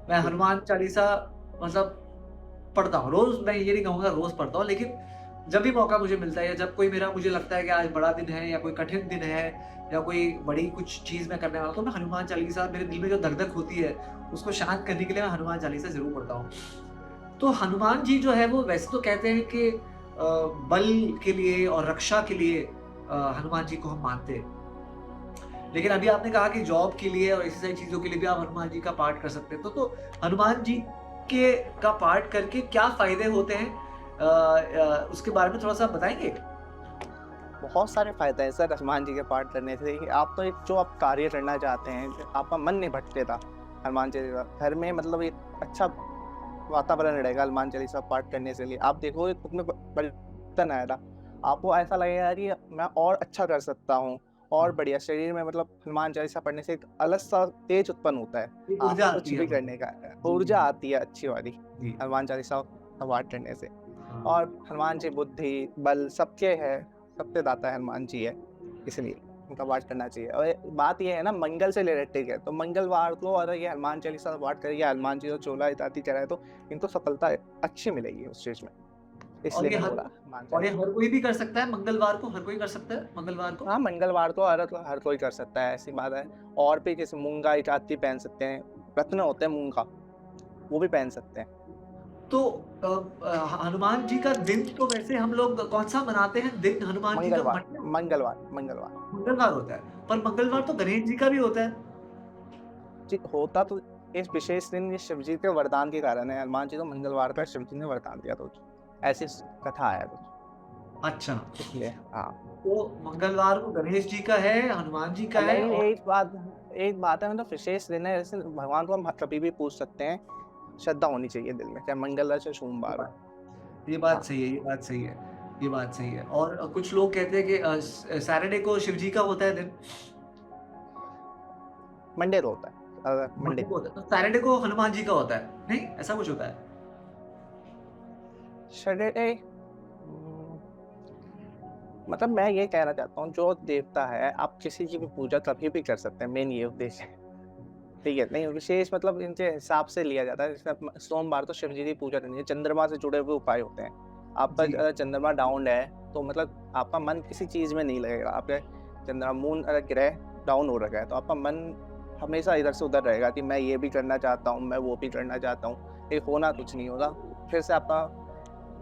S1: मैं
S2: जी।
S1: हनुमान चालीसा मतलब पढ़ता हूँ रोज, मैं ये नहीं कहूँगा रोज पढ़ता हूँ, लेकिन जब भी मौका मुझे मिलता है या जब कोई मेरा मुझे लगता है कि आज बड़ा दिन है या कोई कठिन दिन है या कोई बड़ी कुछ चीज़ मैं करने वाला हूँ, तो मैं हनुमान चालीसा, मेरे दिल में जो धक-धक होती है, उसको शांत करने के लिए मैं हनुमान चालीसा ज़रूर पढ़ता हूँ। तो हनुमान जी जो है वो वैसे तो कहते हैं कि बल के लिए और रक्षा के लिए हनुमान जी को हम मानते हैं। लेकिन अभी आपने कहा कि जॉब के लिए और ऐसी सारी चीज़ों के लिए भी आप हनुमान जी का पाठ कर सकते हैं। तो हनुमान जी के का पाठ करके क्या फ़ायदे होते हैं? उसके बारे में थोड़ा-सा बताएँगे?
S2: बहुत सारे फ़ायदे हैं सर हनुमान जी के पाठ करने से कि आप तो एक जो आप कार्य करना चाहते हैं, आपका मन नहीं भटकेगा हनुमान चालीसा। घर में मतलब एक अच्छा वातावरण रहेगा हनुमान चालीसा पाठ करने से लिए। आप देखोगे खुद में परिवर्तन आएगा। आपको ऐसा लगेगा कि मैं और अच्छा कर सकता हूँ और
S1: हाँ,
S2: बढ़िया शरीर में मतलब हनुमान चालीसा पढ़ने से एक अलग-सा तेज उत्पन्न होता है।
S1: एक ऊर्जा
S2: आप कुछ
S1: आती है
S2: भी
S1: हमें।
S2: करने का
S1: जी,
S2: ऊर्जा
S1: जी,
S2: आती है अच्छी वाली
S1: जी।
S2: हनुमान चालीसा का पाठ करने से।
S1: हाँ।
S2: और हनुमान जी बुद्धि, बल सबके है, सबसे दाता हनुमान जी है, इसलिए उनका पाठ करना चाहिए। और बात ये है ना मंगल से रिलेटेड है, तो मंगलवार को अगर ये हनुमान चालीसा का पाठ करें या हनुमान जी को चोला इत्यादि कराए तो इनको सफलता अच्छी मिलेगी उस चीज़ में।
S1: और
S2: इसलिए
S1: ये
S2: मैंने
S1: हर
S2: बोला हनुमान
S1: और ये
S2: चालीसा।
S1: हर कोई भी कर सकता है मंगलवार को, हर कोई कर सकता है मंगलवार को?
S2: हाँ, मंगलवार को हर कोई कर सकता है, ऐसी बात है। और भी जैसे मूँगा इत्यादि पहन सकते हैं, रत्न होते हैं मूँग का, वो भी पहन सकते हैं।
S1: तो हनुमान जी का दिन तो वैसे हम लोग कौन-सा मनाते हैं दिन हनुमान जी का?
S2: मंगलवार,
S1: मंडे
S2: मंगलवार, मंगलवार।
S1: मंगलवार होता है, पर मंगलवार
S2: जी।
S1: तो गणेश जी का भी होता है।
S2: जी, होता तो इस विशेष दिन ये शिव जी के वरदान के कारण है। हनुमान जी को मंगलवार का शिव जी ने वरदान दिया था कुछ। ऐसी कथा है कुछ,
S1: अच्छा,
S2: इसलिए हाँ।
S1: तो मंगलवार को गणेश जी का है, हनुमान जी का है
S2: नहीं,
S1: और
S2: एक बात है मतलब विशेष दिन है, जैसे भगवान को हम कभी भी पूज सकते हैं, श्रद्धा होनी चाहिए दिल में, चाहे मंगल हो, चाहे
S1: ये
S2: सोमवार हो।
S1: बात ये बात
S2: हाँ,
S1: सही है, ये बात सही है, ये बात सही है। और कुछ लोग कहते हैं कि सैटरडे को शिव जी का होता है दिन,
S2: मंडे को होता है,
S1: मंडे
S2: मंडे।
S1: को होता है, तो सैटरडे को हनुमान जी का होता है, नहीं? ऐसा कुछ होता है?
S2: सैटरडे मतलब मैं ये कहना चाहता हूँ, जो देवता है, आप किसी की भी पूजा कभी भी कर सकते हैं, मेन ये उद्देश्य है। ठीक है, नहीं विशेष मतलब इनके हिसाब से लिया जाता है, जैसे सोमवार तो शिव जी की पूजा करनी है, चंद्रमा से जुड़े हुए उपाय होते हैं। आपका
S1: जी,
S2: चंद्रमा डाउन है, तो मतलब आपका मन किसी चीज़ में नहीं लगेगा। आपके चंद्रमा मून अगर ग्रह डाउन हो रखा है, तो आपका मन हमेशा इधर से उधर रहेगा कि मैं ये भी करना चाहता हूँ, मैं वो भी करना चाहता हूँ। ये होना कुछ नहीं होगा, फिर से आपका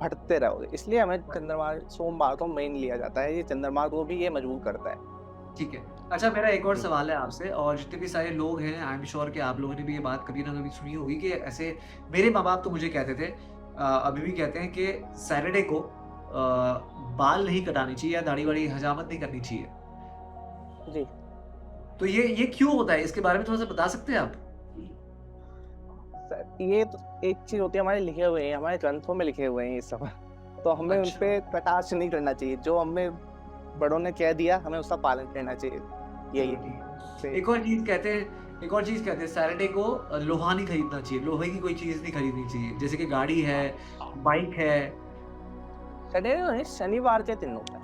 S2: भटकते रहोगे। इसलिए हमें चंद्रमा सोमवार को मेन लिया जाता है, ये चंद्रमा को भी ये मजबूर करता है।
S1: ठीक है। अच्छा, मेरा एक और
S2: जी,
S1: सवाल है आपसे, और जितने भी सारे लोग हैं, आई एम श्योर कि आप लोगों ने भी ये बात कभी ना कभी सुनी होगी कि ऐसे मेरे माँ-बाप तो मुझे कहते थे, अभी भी कहते हैं कि सैटरडे को बाल नहीं कटाने चाहिए या दाढ़ी-वाड़ी हजामत नहीं करनी चाहिए।
S2: जी।
S1: तो ये क्यों होता है? इसके बारे में थोड़ा-सा बता सकते हैं आप?
S2: ये तो एक चीज़ होती है हमारे लिखे हुए हैं, हमारे ग्रंथों में लिखे हुए हैं ये सब। तो हमें उन
S1: अच्छा,
S2: पे कटाक्ष नहीं करना चाहिए। जो हमें बड़ों ने कह दिया, हमें उसका पालन करना चाहिए। यही
S1: चलो
S2: है।
S1: ठीक है।
S2: से
S1: एक और चीज़ कहते हैं सैटरडे को लोहा नहीं खरीदना चाहिए, लोहे की कोई चीज़ नहीं खरीदनी चाहिए। जैसे कि गाड़ी है,
S2: हाँ,
S1: बाइक है।
S2: सैटरडे नहीं शनिवार के दिन होता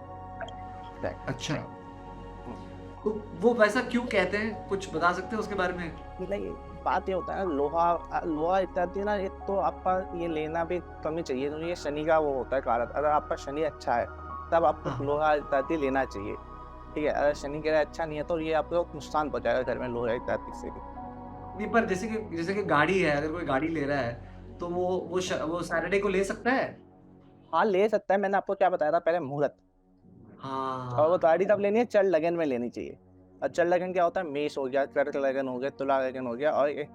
S2: है।
S1: अच्छा।
S2: हुँ,
S1: तो वो वैसा क्यों कहते हैं? कुछ बता सकते हैं उसके बारे में?
S2: नहीं बात ये होता है ना लोहा इत्यादि ना एक तो आपका ये लेना भी कम ही चाहिए क्योंकि ये शनि का वो होता है कारक। अगर आपका शनि अच्छा है, तब आपको
S1: हाँ।
S2: लोहा इत्यादि लेना चाहिए। ठीक है? अगर शनि ग्रह अच्छा नहीं है तो ये आपको नुकसान पहुँचाएगा घर में लोहा इत्यादि से भी।
S1: नहीं, पर जैसे कि गाड़ी है, अगर कोई गाड़ी ले रहा है, तो वो सैटरडे को ले सकता है?
S2: हाँ, ले सकता है, मैंने आपको क्या बताया था पहले मुहूर्त। और वो गाड़ी
S1: हाँ।
S2: कब लेनी है? चर लगन में लेनी चाहिए। और चर लगन क्या होता है? मेष हो गया, कर्क लगन हो गया, तुला लगन हो गया और ये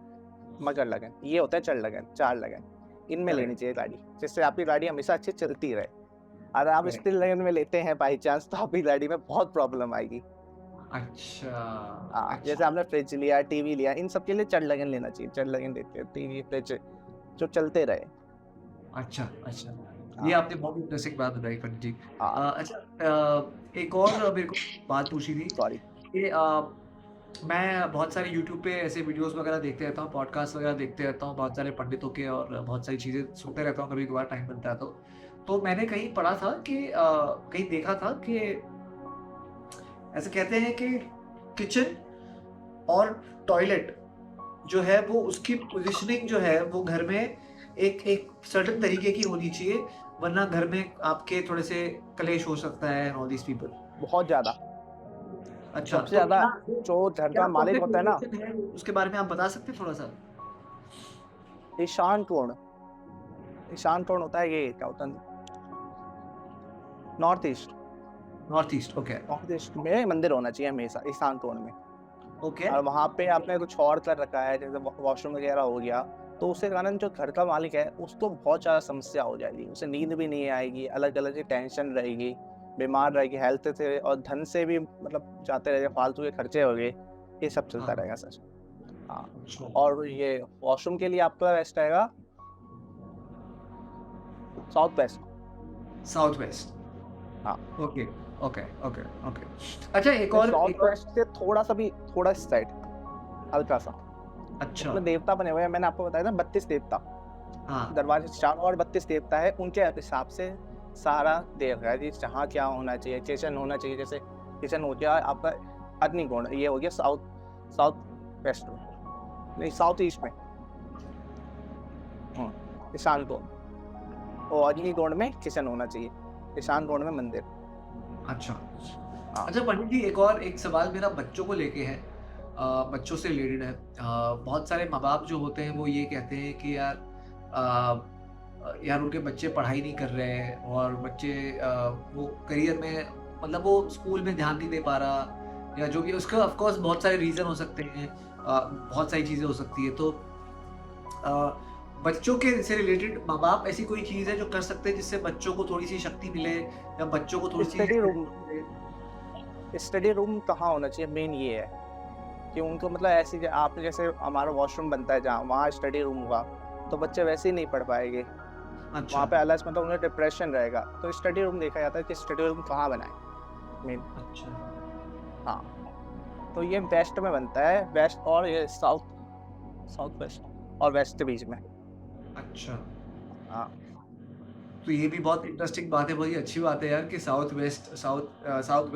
S2: मकर लगन। ये होता है चर लगन, 4 लगन। इनमें लेनी
S1: करेक्ट,
S2: चाहिए गाड़ी, जिससे आपकी गाड़ी हमेशा अच्छी चलती रहे। अगर आप
S1: करेक्ट।
S2: स्थिर लगन में लेते हैं बाई चांस तो आपकी गाड़ी में बहुत प्रॉब्लम आएगी।
S1: अच्छा,
S2: जैसे
S1: अच्छा,
S2: आपने फ्रिज लिया, टीवी लिया, इन सब के लिए चर लगन लेना चाहिए। चर लगन देते हैं टीवी, फ्रिज जो चलते रहे।
S1: अच्छा, अच्छा। ये
S2: हाँ,
S1: आपने बहुत इंटरेस्टिंग बात बताई पंडित जी।
S2: हाँ,
S1: अच्छा, एक और मेरे को बात पूछनी थी
S2: सॉरी।
S1: कि मैं बहुत सारे यूट्यूब पे ऐसे वीडियोस वगैरह देखते रहता हूँ, पॉडकास्ट वगैरह देखते रहता हूँ, बहुत सारे पंडितों के, और बहुत सारी चीज़ें सुनते रहता हूँ कभी-कभार टाइम मिलता है तो। तो मैंने कहीं पढ़ा था कि कहीं देखा था कि ऐसे कहते हैं कि किचन और टॉयलेट जो है वो उसकी पोज़ीशनिंग जो है वो घर में एक एक सर्टेन तरीके की होनी चाहिए, वरना घर में आपके थोड़े से कलेश हो सकता है ऑल दीस पीपल।
S2: बहुत ज्यादा।
S1: अच्छा,
S2: सबसे
S1: तो
S2: ज्यादा
S1: क्या
S2: जो घर
S1: क्या
S2: का मालिक
S1: परफेक्ट
S2: होता है ना,
S1: लोकेशन है उसके बारे में आप बता सकते हैं थोड़ा सा?
S2: ईशान कोण। ईशान कोण होता है, ये क्या होता है, north east.
S1: North east, okay.
S2: North east में मंदिर होना चाहिए हमेशा ईशान कोण में।
S1: ओके।
S2: और वहाँ पे आपने कुछ और कर रखा है, जैसे वॉशरूम वगैरह हो गया, तो उसके कारण जो घर का मालिक है उसको बहुत ज़्यादा समस्या हो जाएगी, उसे नींद भी नहीं आएगी, अलग अलग टेंशन रहेगी, बीमार रहेगी, हेल्थ से और धन से भी मतलब जाते रहेगा, फालतू के खर्चे हो गए, ये सब चलता
S1: हाँ।
S2: रहेगा सच। हाँ।
S1: अच्छा।
S2: और ये वॉशरूम के लिए आपका बेस्ट रहेगा साउथ वेस्ट।
S1: South west.
S2: हाँ।
S1: Okay okay okay okay. अच्छा,
S2: साउथ
S1: एक और।
S2: वेस्ट से थोड़ा इस साइड, हल्का सा,
S1: अच्छा।
S2: उसमें देवता बने हुए हैं, मैंने आपको बताया था 32 देवता,
S1: हाँ।
S2: दरवाजे से चारों ओर 32 देवता है, उनके हिसाब से सारा देव है जी, जहाँ क्या होना चाहिए, किचन होना चाहिए, जैसे किचन हो गया आपका अग्निकोण, ये हो गया साउथ वेस्ट में, नहीं साउथ ईस्ट में, ईशान कोण, और अग्निकोण में किचन होना चाहिए, ईशान कोण में मंदिर।
S1: अच्छा।
S2: हाँ।
S1: अच्छा पंडित जी, एक सवाल मेरा बच्चों को लेके है, बच्चों से रिलेटेड है। बहुत सारे माँ बाप जो होते हैं वो ये कहते हैं कि यार उनके बच्चे पढ़ाई नहीं कर रहे हैं, और बच्चे वो करियर में, मतलब वो स्कूल में ध्यान नहीं दे पा रहा, या जो भी उसका ऑफ कोर्स बहुत सारे रीजन हो सकते हैं, बहुत सारी चीजें हो सकती है। तो अ, बच्चों के से रिलेटेड माँ बाप ऐसी कोई चीज है जो कर सकते हैं जिससे बच्चों को थोड़ी सी शक्ति मिले, या बच्चों को थोड़ी सी
S2: स्टडी रूम,
S1: मिले?
S2: स्टडी रूम कहाँ होना चाहिए, मेन ये है कि उनको मतलब ऐसी आपने जैसे हमारा वॉशरूम बनता है जहाँ, वहाँ स्टडी रूम हुआ तो बच्चे वैसे ही नहीं पढ़ पाएंगे,
S1: अच्छा।
S2: वहाँ पे अलग मतलब उन्हें डिप्रेशन रहेगा, तो स्टडी रूम देखा जाता है कि स्टडी रूम कहाँ बनाए मेन।
S1: अच्छा।
S2: हाँ। तो ये वेस्ट में बनता है, वेस्ट और ये साउथ वेस्ट और वेस्ट के बीच में।
S1: अच्छा,
S2: हाँ।
S1: तो ये भी बहुत इंटरेस्टिंग बात है, बहुत ही अच्छी बात है यार कि साउथ वेस्ट।
S2: साउथ और साउथ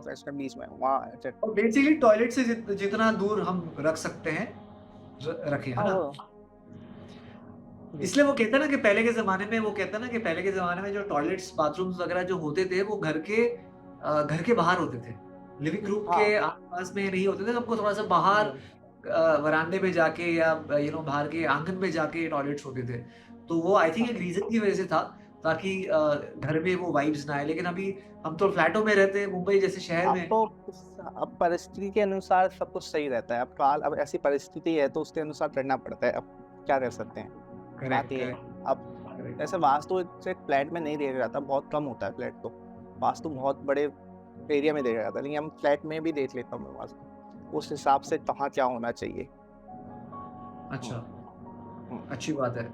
S2: वेस्ट के बीच में वहाँ
S1: और बेसिकली टॉयलेट से जितना दूर हम रख सकते हैं रखें, है
S2: हाँ
S1: ना?
S2: वो
S1: इसलिए वो कहते हैं ना कि पहले के जमाने में, वो कहते हैं ना कि पहले के जमाने में जो टॉयलेट्स बाथरूम्स वगैरह जो होते थे वो घर के बाहर होते थे, लिविंग रूम
S2: हाँ।
S1: के आसपास में नहीं होते थे, हमको थोड़ा सा बाहर वरांडे में जाके, या बाहर के आंगन में जाके टॉयलेट्स होते थे। तो वो आई थिंक एक रीजन की वजह से था, ताकि घर में वो वाइब्स ना आए। लेकिन अभी हम तो फ्लैटों में रहते हैं, मुंबई जैसे शहर
S2: अब
S1: में।
S2: तो अब परिस्थिति के अनुसार सब कुछ सही रहता है, अब ऐसी परिस्थिति है तो उसके अनुसार करना पड़ता है, अब क्या कर सकते हैं, बात
S1: करेक्ट
S2: ये है।
S1: करेक्ट
S2: अब
S1: करेक्ट।
S2: ऐसे वास्तु से फ्लैट में नहीं देखा जाता, बहुत कम होता है फ्लैट, तो वास्तु बहुत बड़े एरिया में देखा जाता है, लेकिन हम फ्लैट में भी देख लेता हूँ मैं वास्तु, उस हिसाब से कहाँ क्या होना चाहिए।
S1: अच्छा,
S2: हम्म।
S1: अच्छी बात है।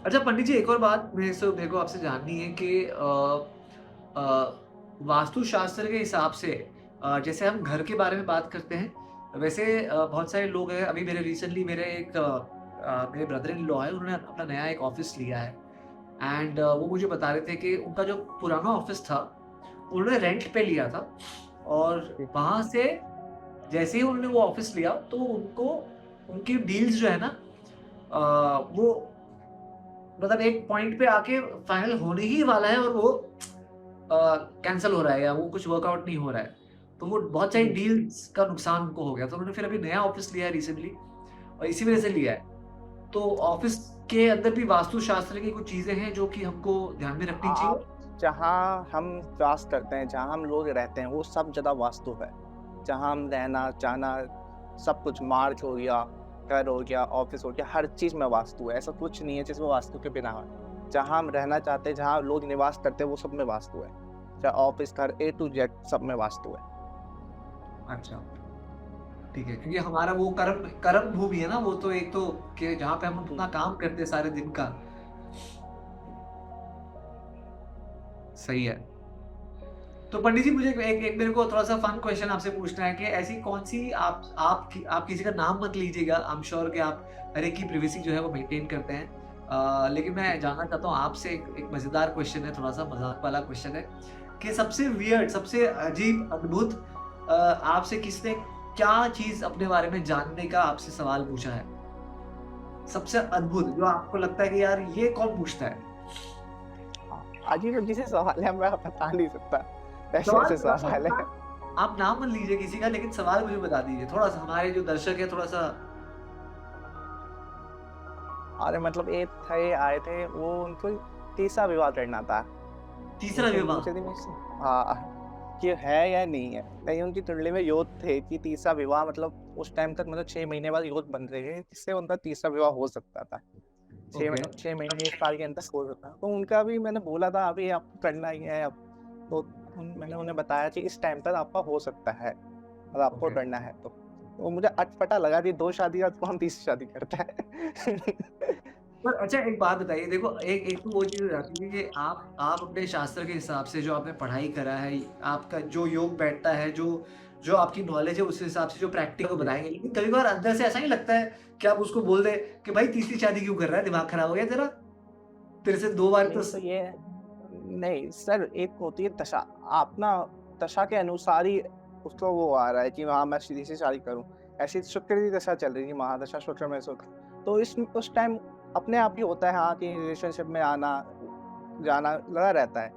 S1: अच्छा पंडित जी, एक और बात मेरे को आपसे जाननी है कि वास्तुशास्त्र के हिसाब से, जैसे हम घर के बारे में बात करते हैं, वैसे बहुत सारे लोग हैं। अभी मेरे ब्रदर इन लॉ है, उन्होंने अपना नया एक ऑफिस लिया है, एंड वो मुझे बता रहे थे कि उनका जो पुराना ऑफिस था उन्होंने रेंट पे लिया था, और वहां से जैसे ही उन्होंने वो ऑफिस लिया तो उनको उनकी डील्स जो है ना, वो मतलब एक पॉइंट पे आके फाइनल होने ही वाला है, और वो कैंसिल हो रहा है, या वो कुछ वर्कआउट नहीं हो रहा है। तो वो बहुत सारी डील्स का नुकसान उनको हो गया, तो उन्होंने फिर अभी नया ऑफिस लिया है रिसेंटली, और इसी वजह से लिया है। तो ऑफिस के अंदर भी वास्तुशास्त्र की कुछ चीजें हैं जो कि हमको ध्यान में रखनी चाहिए।
S2: आप जहाँ हम वास करते हैं, जहाँ हम लोग रहते हैं, वो सब जगह वास्तु है, जहाँ हम रहना चाहना सब कुछ, मार्ग हो गया, घर हो गया, ऑफिस हो गया, हर चीज में वास्तु है, ऐसा कुछ नहीं है जिसमें वास्तु के बिना है। जहाँ हम रहना चाहते हैं, जहाँ लोग निवास करते हैं, वो सब में वास्तु है, चाहे ऑफिस, घर, A to Z सब में वास्तु है।
S1: अच्छा, ठीक है, क्योंकि हमारा वो कर्म भूमि है ना, वो तो एक तो कि जहाँ पे हम अपना काम करते हैं सारे दिन का। सही है। तो पंडित जी, मुझे एक मेरे को थोड़ा सा फन क्वेश्चन आपसे पूछना है कि ऐसी कौन सी आप किसी का नाम मत लीजिएगा, आई एम श्योर कि आप हर एक की प्रिवेसी जो है वो मेंटेन करते हैं, लेकिन मैं जानना चाहता हूँ आपसे एक मजेदार क्वेश्चन है, थोड़ा सा मजाक वाला क्वेश्चन है, कि सबसे वियर्ड, सबसे अजीब, अद्भुत आपसे किसने क्या चीज अपने बारे में जानने का आपसे सवाल पूछा है? सबसे अद्भुत जो आपको लगता है कि यार ये कौन पूछता है?
S2: अजीब-अजीब से सवाल है, मैं बता नहीं सकता,
S1: सवाल
S2: ऐसे-ऐसे सवाल है।
S1: आप नाम मत लीजिए किसी का, लेकिन सवाल मुझे बता दीजिए। थोड़ा-सा हमारे जो दर्शक हैं थोड़ा-सा।
S2: अरे मतलब एक थे आए थे, वो उनको तीसरा विवाह करना था।
S1: तीसरा
S2: उनसे
S1: विवाह।
S2: पूछे थे मुझसे, हाँ, कि है या नहीं है? कहीं उनकी कुंडली में योग थे कि तीसरा विवाह, मतलब उस टाइम तक मतलब 6 महीने बाद योग बन रहे थे, जिससे उनका तीसरा विवाह हो सकता था।
S1: ओके।
S2: 6 महीने 1 साल के अंदर हो सकता था। तो उनका भी मैंने बोला था अभी आपको करना ही है अब, तो मैंने उन्हें बताया कि इस टाइम तक आपका हो सकता है, अगर आपको
S1: ओके।
S2: करना है तो। तो मुझे अटपटा लगा कि 2 शादी के बाद कौन तीसरी शादी करता है?
S1: पर अच्छा एक बात बताइए, देखो एक एक तो वो चीज़ हो जाती है कि आप अपने शास्त्र के हिसाब से जो आपने पढ़ाई करा है, आपका जो योग बैठता है, जो जो आपकी नॉलेज है उस हिसाब से जो प्रैक्टिकल बताएँगे। लेकिन कभी-कभार अंदर से ऐसा नहीं लगता है कि आप उसको बोल दें कि भाई तीसरी शादी क्यों कर रहा है? दिमाग खराब हो गया तेरा? तेरे से 2 बार तो
S2: नहीं तो
S1: स
S2: ये नहीं सर, एक होती है दशा। आप ना दशा के अनुसार ही उसको वो आ रहा है कि हाँ, मैं सीधी सी शादी करूँ। ऐसी शुक्र की दशा चल रही थी, महादशा शुक्र में शुक्र। तो इस उस टाइम अपने आप ही होता है हाँ, कि रिलेशनशिप में आना, जाना लगा रहता है।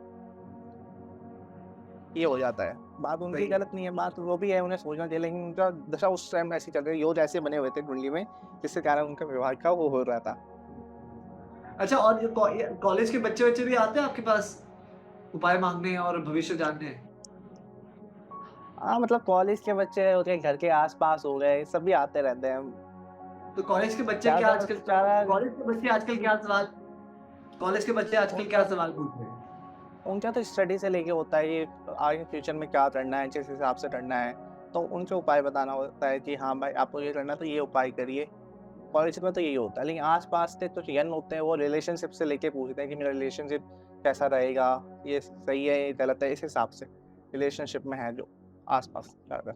S2: ये हो जाता है। बात उनकी
S1: सही है।
S2: गलत नहीं है, बात वो भी है, उन्हें सोचना चाहिए, लेकिन उनका दशा उस टाइम ऐसी चल रही है, योग ऐसे बने हुए थे कुंडली में, जिसके कारण उनका विवाह का वो हो रहा था।
S1: अच्छा, और ये कॉलेज के बच्चे-वच्चे भी आते हैं आपके पास उपाय माँगने और भविष्य जानने?
S2: हाँ, मतलब कॉलेज के बच्चे हो गए, घर के आस-पास हो गए, सभी आते रहते हैं।
S1: तो कॉलेज के बच्चे क्या
S2: ज़्यादा
S1: आजकल
S2: ज़्यादा
S1: कॉलेज के बच्चे आजकल क्या सवाल कॉलेज के बच्चे आजकल क्या
S2: उनका
S1: सवाल पूछ रहे हैं?
S2: उनका तो स्टडी से लेके होता है, ये आगे फ्यूचर में क्या करना है, किस हिसाब से करना है, तो उनसे उपाय बताना होता है कि हाँ भाई, आपको ये करना है तो ये उपाय करिए। कॉलेज में तो यही होता है, लेकिन आस-पास के कुछ यंग होते हैं, वो रिलेशनशिप से लेके पूछते हैं कि मेरा रिलेशनशिप कैसा रहेगा, ये सही है, ये गलत है, इस हिसाब से रिलेशनशिप में है जो आस-पास ज़्यादा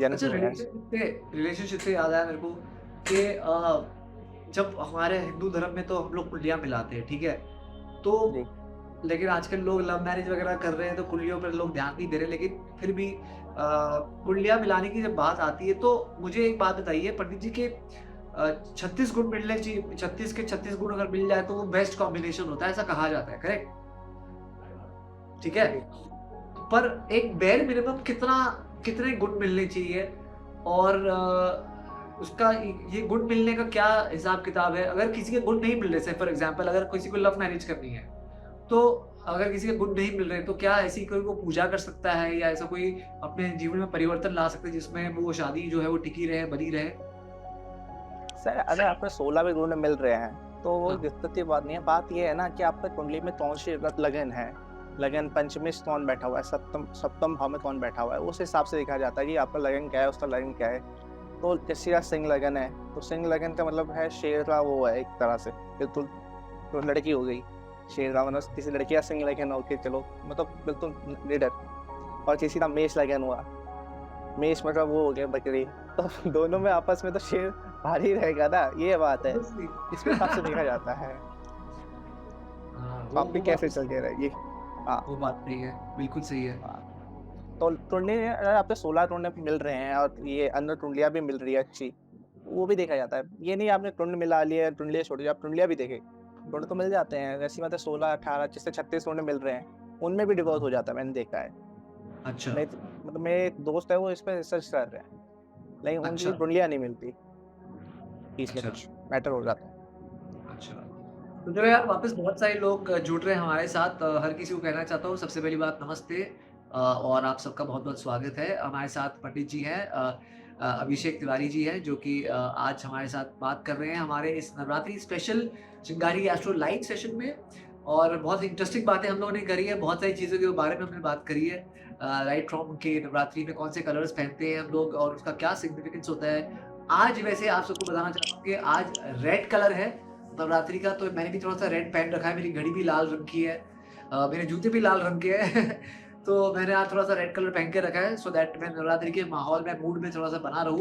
S2: यंग
S1: अच्छा,
S2: जो है।
S1: रिलेशनशिप से याद आया मेरे को कि जब हमारे हिंदू धर्म में तो हम लोग कुंडलियाँ मिलाते हैं, ठीक है? तो
S2: जी।
S1: लेकिन आजकल लोग लव मैरिज वगैरह कर रहे हैं तो कुंडलियों पर लोग ध्यान नहीं दे रहे, लेकिन फिर भी कुंडलियाँ मिलाने की जब बात आती है तो मुझे एक बात बताइए पंडित जी के 36 गुण मिलने चाहिए, 36 के 36 गुण अगर मिल जाए तो वो बेस्ट कॉम्बिनेशन होता है, ऐसा कहा जाता है, करेक्ट? ठीक है?
S2: जी।
S1: पर एक बेर मिनिमम कितने गुण मिलने चाहिए और उसका ये गुण मिलने का क्या हिसाब-किताब है? अगर किसी के गुण नहीं मिल रहे, से फॉर एग्ज़ाम्पल अगर किसी को लव मैरिज करनी है, तो अगर किसी के गुण नहीं मिल रहे, तो क्या ऐसी कोई वो पूजा कर सकता है या ऐसा कोई अपने जीवन में परिवर्तन ला सकता है जिसमें वो शादी जो है वो टिकी रहे, बनी रहे?
S2: सर, अगर आपको 16 भी गुण मिल रहे हैं, तो वो
S1: हाँ,
S2: दिक्कत की बात नहीं है। बात ये है ना कि आपका कुंडली में कौन-सी लगन है। लगन पंचमी से कौन बैठा हुआ है, सप्तम सप्तम भाव में कौन बैठा हुआ है, उस हिसाब से देखा जाता है कि आपका लगन क्या है, उसका लगन क्या है। तो जैसे या सिंह लगन है, तो सिंह लगन का मतलब है शेर का वो है एक तरह से, बिल्कुल। तो लड़की हो गई, शेर का मतलब किसी लड़की का सिंह लगन हो के चलो, मतलब बिल्कुल निडर। और किसी का मेष लगन हुआ, मेष मतलब वो हो गया बकरी, तो दोनों में आपस में तो शेर भारी रहेगा ना, ये बात है।
S1: ऑब्वियसली।
S2: इस हिसाब से देखा जाता है।
S1: हाँ,
S2: आपकी
S1: वो बात
S2: कैसे
S1: तो
S2: चल
S1: सही
S2: के
S1: है।
S2: रहेगी? हाँ,
S1: वो बात सही है, बिल्कुल सही है।
S2: हाँ। तो टुंडी अगर आपको 16 टुंडे मिल रहे हैं और ये अन्य टुंडियाँ भी मिल रही है अच्छी, वो भी देखा जाता है। ये नहीं आपने टुंड मिला लिया, टुंडलियाँ छोड़ दी, आप टुंडलियाँ भी देखें। टुंड तो मिल जाते हैं, ऐसी बात है 16, 18 जिससे 36 टुंड मिल रहे हैं, उनमें भी डिवोर्स हो जाता है, मैंने देखा है।
S1: अच्छा,
S2: मैं मतलब मेरे एक दोस्त है वो इस पे रिसर्च कर रहे हैं, लेकिन
S1: अच्छा,
S2: उनकी टुंडलियाँ नहीं मिलती, बीच में
S1: अच्छा,
S2: कुछ मैटर हो जाता है।
S1: अच्छा। तो जो यार वापस बहुत सारे लोग जुड़ रहे हैं हमारे साथ, हर किसी को कहना चाहता हूँ सबसे पहली बात नमस्ते, और आप सबका बहुत-बहुत स्वागत है। हमारे साथ पंडित जी हैं, अभिषेक तिवारी जी हैं जो कि आज हमारे साथ बात कर रहे हैं हमारे इस नवरात्रि स्पेशल चिंगारी एस्ट्रो लाइव सेशन में, और बहुत इंटरेस्टिंग बातें हम लोगों ने करी है, बहुत सारी चीज़ों के बारे में हमने बात करी है। राइट फ्रॉम के नवरात्रि में कौन से कलर्स पहनते हैं हम लोग और उसका क्या सिग्निफिकेंस होता है। आज वैसे आप सबको बताना चाहता हूँ कि आज रेड कलर है नवरात्रि का, तो मैंने भी थोड़ा-सा रेड पहन रखा है, मेरी घड़ी भी लाल रंग की है, मेरे जूते भी लाल रंग के हैं। तो मैंने आज थोड़ा-सा रेड कलर पहन के रखा है सो दैट मैं नवरात्रि के माहौल में, मूड में थोड़ा-सा बना रहूँ।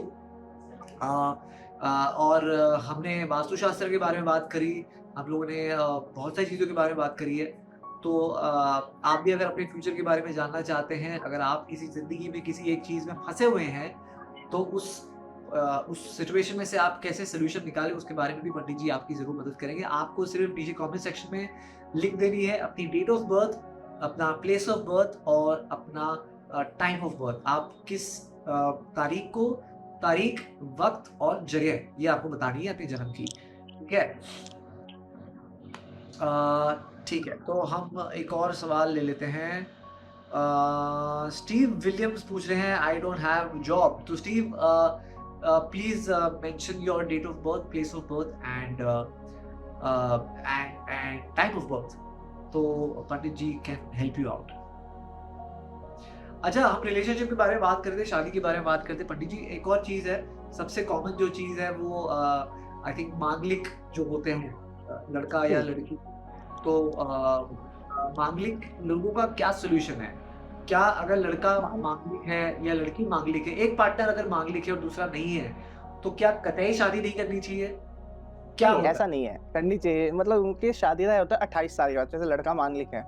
S1: अ और हमने वास्तुशास्त्र के बारे में बात करी, हम लोगों ने बहुत सारी चीज़ों के बारे में बात करी है। तो आप भी अगर अपने फ्यूचर के बारे में जानना चाहते हैं, अगर आप किसी ज़िंदगी में किसी एक चीज़ में फँसे हुए हैं, तो उस उस सिचुएशन में से आप कैसे सोल्यूशन निकालें उसके बारे में भी पंडित जी आपकी ज़रूर मदद करेंगे। आपको सिर्फ नीचे कमेंट सेक्शन में लिख देनी है अपनी डेट ऑफ बर्थ, अपना प्लेस ऑफ बर्थ और अपना टाइम ऑफ बर्थ। आप किस तारीख, वक्त और जगह ये आपको बतानी है अपने जन्म की। ठीक है? ठीक है, तो हम एक और सवाल ले लेते हैं। स्टीव विलियम्स पूछ रहे हैं आई डोंट हैव जॉब। तो Steve please mention your date of birth, place of birth and time of birth, तो pandit ji can help you out. अच्छा, हम रिलेशनशिप के बारे में बात करते हैं, शादी के बारे में बात करते हैं पंडित जी। एक और चीज है, सबसे कॉमन जो चीज है वो आई थिंक मांगलिक जो होते हैं, लड़का या लड़की। तो मांगलिक लोगों का क्या सोल्यूशन है? क्या अगर लड़का मांगलिक है या लड़की मांगलिक है, एक पार्टनर अगर मांगलिक है और दूसरा नहीं है, तो क्या कतई शादी नहीं करनी चाहिए? क्या
S2: नहीं,
S1: होता
S2: ऐसा
S1: है?
S2: नहीं है, करनी चाहिए। मतलब उनकी शादी का होता है 28 साल के बाद। जैसे लड़का मांगलिक है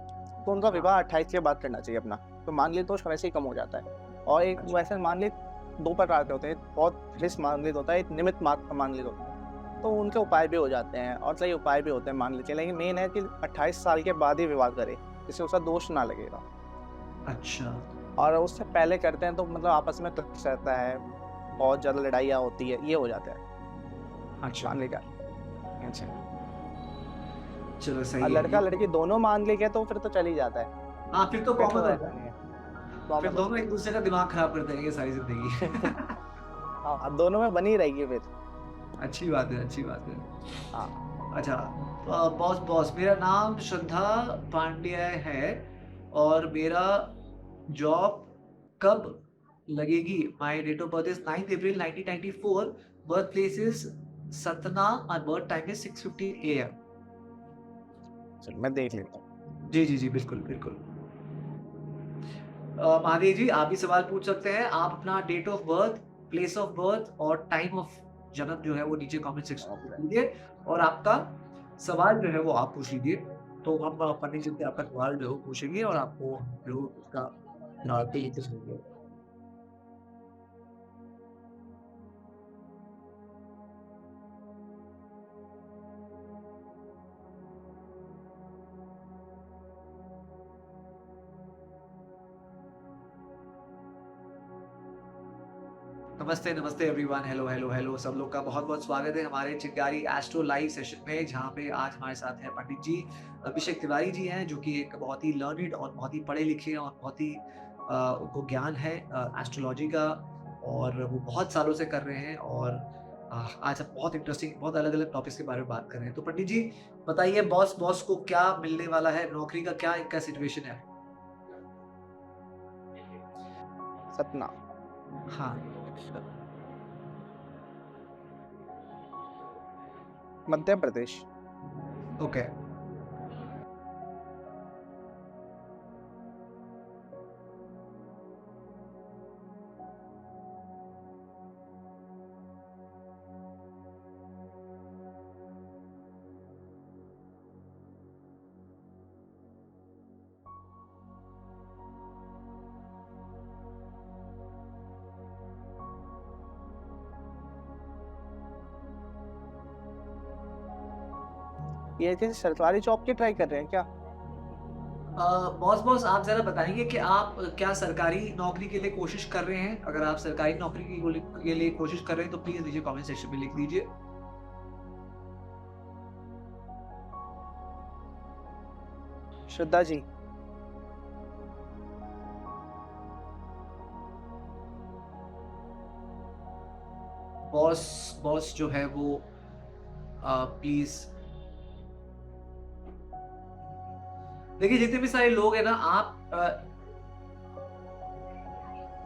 S2: तो उनका
S1: हाँ।
S2: विवाह 28 के बाद करना चाहिए अपना। तो मांगलिक दोष वैसे ही कम हो जाता है। और एक
S1: अच्छा।
S2: वैसे मांगलिक 2 प्रकार के होते हैं, एक बहुत ह्रिस मांगलिक होता है, एक निमित्त मांगलिक होता है। तो उनके उपाय भी हो जाते हैं और सही उपाय भी होते हैं मांगलिक के, लेकिन मेन है कि 28 साल के बाद ही विवाह करे, जिससे उसका दोष ना लगेगा।
S1: अच्छा।
S2: और उससे पहले करते हैं तो मतलब आपस में क्लेश रहता है, बहुत ज़्यादा लड़ाइयाँ होती है, ये हो जाता है
S1: अच्छा।
S2: मांगलिक का। अच्छा।
S1: चलो
S2: और
S1: सही है
S2: लड़का लड़की दोनों मांगलिक है तो फिर तो चल ही जाता है,
S1: हाँ, फिर तो
S2: फिर
S1: कॉमन
S2: तो
S1: हो
S2: ऐसा
S1: जाए।
S2: नहीं है,
S1: फिर
S2: कॉमन हो
S1: दोनों एक दूसरे का दिमाग खराब करते रहेंगे सारी जिंदगी।
S2: हाँ, दोनों में बनी रहेगी फिर।
S1: अच्छी बात है, अच्छी बात है।
S2: हाँ।
S1: अच्छा, बॉस बॉस मेरा नाम श्रद्धा पांड्या है और मेरा जॉब कब लगेगी? My date of birth is 9 April 1994, birth place is Satna और बर्थ टाइम इज 6:15 AM।
S2: चलो मैं देख लेता हूँ।
S1: जी जी जी, बिल्कुल बिल्कुल। महादेव जी, आप भी सवाल पूछ सकते हैं। आप अपना date of birth, place of birth और टाइम ऑफ जन्म जो है वो नीचे कमेंट सेक्शन में लिख लीजिए और आपका सवाल जो है वो आप पूछ लीजिए। तो हम पंडित जी से आपका सवाल जो है वो पूछेंगे और आपको जो उसका तरीके से देंगे। नमस्ते नमस्ते एवरीवन, हेलो हेलो हेलो, सब लोग का बहुत बहुत स्वागत है हमारे चिंगारी एस्ट्रो लाइव सेशन में, जहाँ पे आज हमारे साथ हैं पंडित जी अभिषेक तिवारी जी हैं, जो कि एक बहुत ही लर्निड और बहुत ही पढ़े लिखे और बहुत ही उनको ज्ञान है एस्ट्रोलॉजी का, और वो बहुत सालों से कर रहे हैं। और आज हम बहुत इंटरेस्टिंग, बहुत अलग अलग टॉपिक्स के बारे में बात कर रहे हैं। तो पंडित जी बताइए, बॉस बॉस को क्या मिलने वाला है, नौकरी का क्या इनका सिचुएशन है?
S2: सतना।
S1: हाँ।
S2: मध्य प्रदेश।
S1: ओके।
S2: ये किसी सरकारी जॉब की ट्राई कर रहे हैं क्या?
S1: बॉस बॉस आप ज़रा बताएँगे कि आप क्या सरकारी नौकरी के लिए कोशिश कर रहे हैं? अगर आप सरकारी नौकरी के लिए कोशिश कर रहे हैं तो प्लीज़ नीचे कमेंट सेक्शन में लिख दीजिए।
S2: श्रद्धा जी।
S1: बॉस बॉस जो है वो प्लीज़ देखिए, जितने भी सारे लोग हैं ना,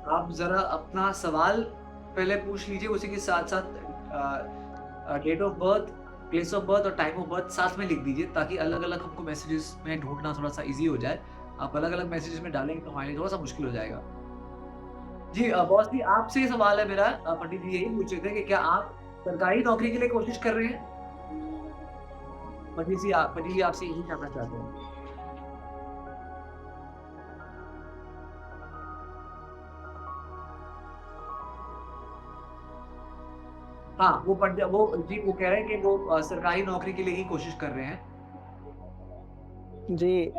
S1: आप ज़रा अपना सवाल पहले पूछ लीजिए, उसी के साथ-साथ date of birth, place of birth और टाइम ऑफ बर्थ साथ में लिख दीजिए, ताकि अलग-अलग हमको मैसेजेस में ढूँढना थोड़ा-सा ईज़ी हो जाए। आप अलग-अलग मैसेजेस में डालेंगे तो हमारे लिए थोड़ा-सा मुश्किल हो जाएगा। जी बॉस जी, आपसे ये सवाल है मेरा, पंडित जी यही पूछ रहे थे कि क्या आप सरकारी नौकरी के लिए कोशिश कर रहे हैं? पंडित जी आपसे यही जानना चाहते हैं। हाँ, वो जी वो कह रहे हैं कि वो सरकारी नौकरी के लिए ही कोशिश कर रहे हैं।
S2: जी।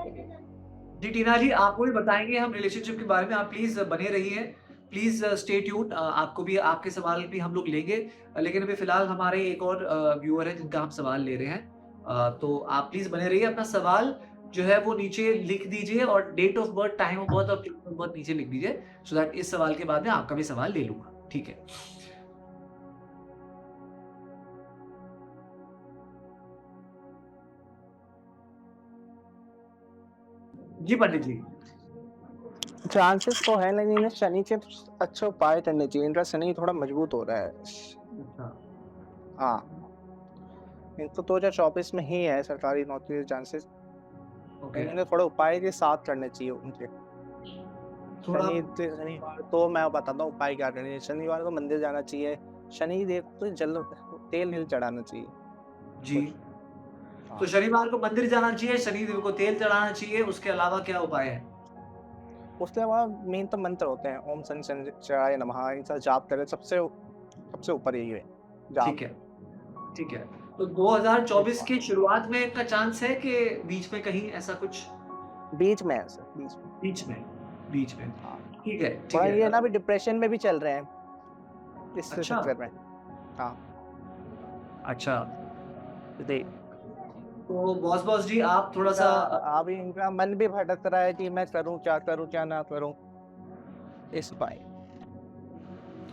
S1: जी, टीना जी आपको भी बताएँगे हम रिलेशनशिप के बारे में, आप प्लीज़ बने रहिए। प्लीज़ स्टे ट्यून्ड, आपको भी आपके सवाल भी हम लोग लेंगे। लेकिन अभी फ़िलहाल हमारे एक और व्यूअर हैं जिनका हम सवाल ले रहे हैं। तो आप प्लीज़ बने रहिए, अपना सवाल जो है वो नीचे लिख दीजिए और date of birth, time of birth और प्लेस ऑफ बर्थ नीचे लिख दीजिए, सो दैट इस सवाल के बाद में आपका भी सवाल ले लूँगा। ठीक है। जी, पंडित जी।
S2: चांसेस तो है, लेकिन इन्हें शनि के अच्छे उपाय करने चाहिए। इनका शनि थोड़ा मजबूत हो रहा है।
S1: अच्छा,
S2: हाँ, इनको 2024 में ही है सरकारी नौकरी के चांसेस।
S1: ओके।
S2: इन्हें थोड़े उपाय के साथ करने चाहिए उनके।
S1: थोड़ा
S2: शनिवार तो मैं बताता हूँ उपाय क्या करने चाहिए। शनिवार को मंदिर जाना चाहिए। शनि देव को जल तेल चढ़ाना चाहिए
S1: जी।
S2: कुछ।
S1: तो
S2: हाँ,
S1: शनिवार को मंदिर जाना चाहिए, शनिदेव को तेल चढ़ाना चाहिए, उसके अलावा क्या उपाय है?
S2: उसके बाद मेन तो मंत्र होते हैं, ओम शनि शनिश्चराय नमः, इनका जाप करें। सबसे सबसे ऊपर यही है जाप।
S1: ठीक है, ठीक है। तो 2024 की शुरुआत में का चांस है कि बीच में कहीं ऐसा कुछ?
S2: बीच में है सर, बीच में।
S1: बीच में, बीच में।
S2: हाँ,
S1: ठीक है, ठीक
S2: थोड़ा
S1: है।
S2: ये ना अभी डिप्रेशन में भी चल रहे हैं इस
S1: अच्छा,
S2: चक्कर में। हाँ,
S1: अच्छा।
S2: जी।
S1: तो बॉस जी आप
S2: इनका
S1: थोड़ा-सा
S2: अभी इनका मन भी भटक रहा है कि मैं करूँ क्या ना करूँ, इस उपाय।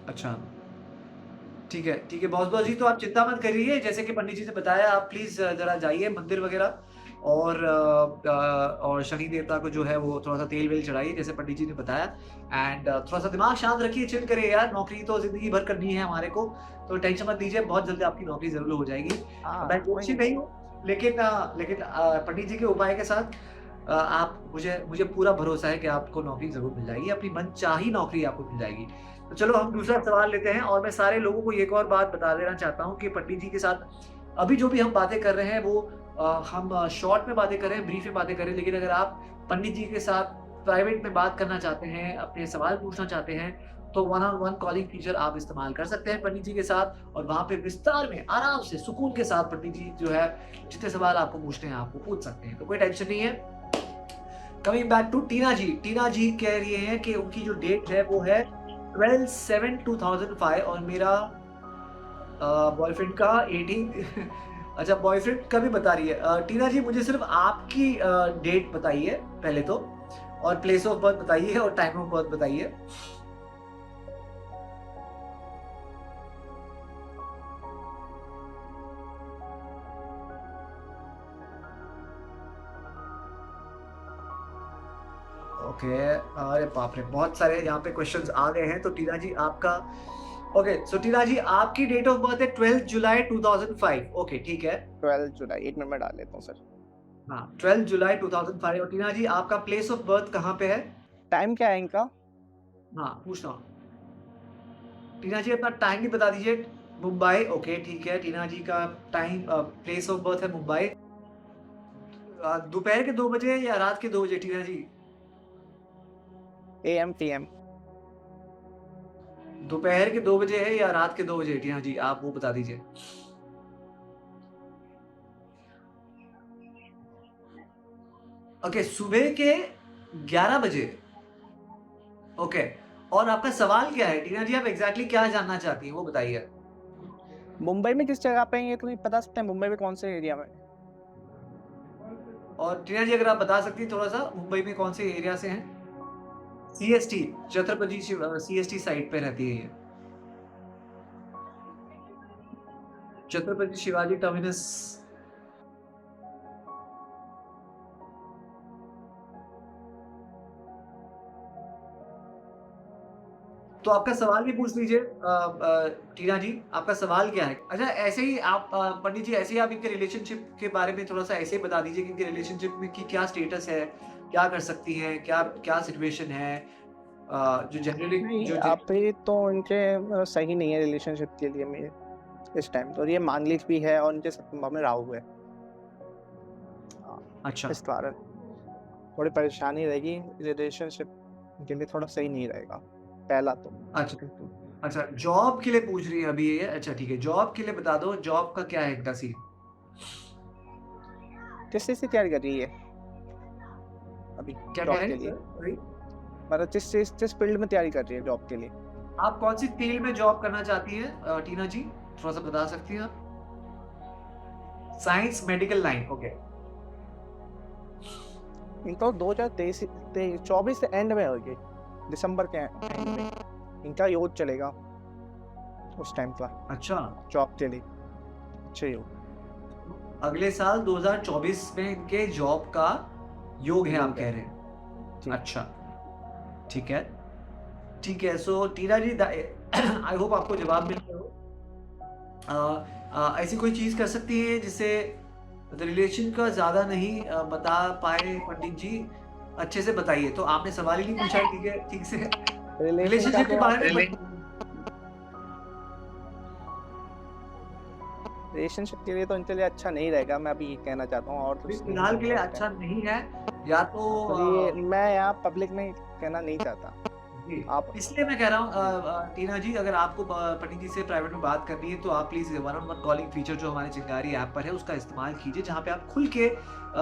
S1: अच्छा, ठीक है बॉस जी तो आप चिंता मत करिए, जैसे कि पंडित जी ने बताया आप प्लीज़ ज़रा जाइए मंदिर वगैरह और शनि देवता को जो है वो थोड़ा-सा तेल-वेल चढ़ाइए जैसे पंडित जी ने बताया एंड थोड़ा-सा दिमाग शांत रखिए, चिल करिए यार, नौकरी तो ज़िंदगी भर करनी है हमारे को, तो टेंशन मत लीजिए, बहुत जल्दी आपकी नौकरी ज़रूर हो जाएगी। मैं
S2: हाँ,
S1: जोशी
S2: वही।
S1: नहीं हूँ, लेकिन पंडित जी के उपाय के साथ आप मुझे मुझे पूरा भरोसा है कि आपको नौकरी ज़रूर मिल जाएगी, अपनी मनचाही नौकरी आपको मिल जाएगी। तो चलो हम दूसरा सवाल लेते हैं और मैं सारे लोगों को एक और बात बता देना चाहता हूँ कि पंडित जी के साथ अभी जो भी हम बातें कर रहे हैं वो हम शॉर्ट में बातें कर रहे हैं, ब्रीफ में बातें कर रहे हैं, लेकिन अगर आप पंडित जी के साथ प्राइवेट में बात करना चाहते हैं, अपने सवाल पूछना चाहते हैं, तो one on one calling feature आप इस्तेमाल कर सकते हैं पंडित जी के साथ और वहाँ पे विस्तार में, आराम से, सुकून के साथ पंडित जी जो है जितने सवाल आपको पूछने हैं, आपको पूछ सकते हैं, तो कोई टेंशन नहीं है। कमिंग बैक टू टीना जी कह रही हैं कि उनकी जो डेट है वो है 12/7/2005 और मेरा बॉयफ्रेंड का 18 अच्छा बॉयफ्रेंड का भी बता रही है। टीना जी मुझे सिर्फ आपकी डेट बताइए पहले तो और प्लेस ऑफ बर्थ बताइए और टाइम ऑफ बर्थ बताइए। ओके, अरे बाप रे! बहुत सारे यहाँ पे क्वेश्चंस आ गए हैं, तो टीना जी आपका ओके, सो टीना जी आपकी डेट ऑफ बर्थ है 12 जुलाई 2005 ओके, ठीक है।
S2: 12 जुलाई, 1 मिनट में डाल लेता हूँ सर।
S1: हाँ, 12 जुलाई 2005 और टीना जी आपका प्लेस ऑफ बर्थ कहाँ पे है?
S2: टाइम क्या है इनका?
S1: हाँ, पूछ रहा हूँ। टीना जी अपना टाइम भी बता दीजिए। मुंबई, ओके ठीक है। टीना जी का टाइम प्लेस ऑफ बर्थ है मुंबई। दोपहर के 2 बजे या रात के 2 बजे टीना जी?
S2: Am PM.
S1: दोपहर के 2 बजे है या रात के 2 बजे टीना जी? आप वो बता दीजिए। ओके, सुबह के 11 बजे। ओके, और आपका सवाल क्या है? टीना जी आप एग्ज़ैक्टली क्या जानना चाहती हैं वो बताइए?
S2: मुंबई में किस जगह पे है, ये तो नहीं बता सकते हैं? मुंबई में कौन से एरिया में?
S1: और टीना जी अगर आप बता सकती हैं थोड़ा-सा मुंबई में कौन से एरिया से हैं? सीएसटी, सीएसटी साइड पे रहती है ये। छत्रपति शिवाजी टर्मिनस। तो आपका सवाल भी पूछ लीजिए टीना जी, आपका सवाल क्या है? अच्छा ऐसे ही आप पंडित जी ऐसे ही आप इनके रिलेशनशिप के बारे में थोड़ा-सा ऐसे ही बता दीजिए कि इनके रिलेशनशिप में की क्या स्टेटस है? क्या कर सकती हैं? क्या क्या सिचुएशन है? जो जनरली
S2: नहीं,
S1: जो जन
S2: अभी तो इनके सही नहीं है रिलेशनशिप के लिए मेरे इस टाइम तो। ये मांगलिक भी है और इनके सप्तम में राहु है। हाँ,
S1: अच्छा,
S2: इस कारण थोड़ी परेशानी रहेगी। रिलेशनशिप के लिए थोड़ा सही नहीं रहेगा, पहला तो।
S1: अच्छा। अच्छा, जॉब के लिए पूछ रही है अभी ये। अच्छा ठीक है, जॉब के लिए बता दो, जॉब का क्या है इनका सीन?
S2: किस चीज़ की तैयारी कर रही है अभी
S1: क्या कह
S2: जॉब
S1: रहे
S2: के
S1: हैं
S2: लिए?
S1: सर? सॉरी।
S2: मतलब जिस फील्ड में तैयारी कर रही है जॉब के लिए?
S1: आप कौन सी फील्ड में जॉब करना चाहती हैं टीना जी? थोड़ा सा बता सकती हैं आप? Science medical line, okay.
S2: इनका 2023-24 से एंड में होगी, दिसंबर के एंड में इनका योग चलेगा उस टाइम का
S1: अच्छा,
S2: जॉब के लिए। अच्छा योग
S1: अगले साल 2024 में इनके जॉब का योग है, आप
S2: योग है
S1: कह रहे हैं?
S2: जी।
S1: अच्छा, ठीक है। ठीक है, सो टीना जी आई होप आपको जवाब मिल गया हो। ऐसी कोई चीज़ कर सकती है जिससे रिलेशन का ज़्यादा नहीं बता पाए पंडित जी? अच्छे से बताइए। तो आपने सवाल ही नहीं पूछा है, ठीक है, ठीक से।
S2: रिलेशन का
S1: रिलेशनशिप के
S2: तो
S1: बारे में
S2: रिलेशनशिप के लिए तो इनके लिए अच्छा नहीं रहेगा, मैं अभी ये कहना चाहता हूँ, और तो
S1: अभी
S2: कुछ नहीं
S1: फिलहाल के लिए
S2: कहूँगा इस
S1: अच्छा
S2: टाइम।
S1: नहीं है, या तो
S2: ये मैं यहाँ पब्लिक में कहना नहीं चाहता।
S1: जी,
S2: आप
S1: इसलिए मैं कह रहा हूँ
S2: जी
S1: टीना जी, अगर आपको पंडित जी से प्राइवेट में बात करनी है तो आप please one on one calling feature जो हमारे चिंगारी ऐप पर है उसका इस्तेमाल कीजिए, जहाँ पे आप खुल के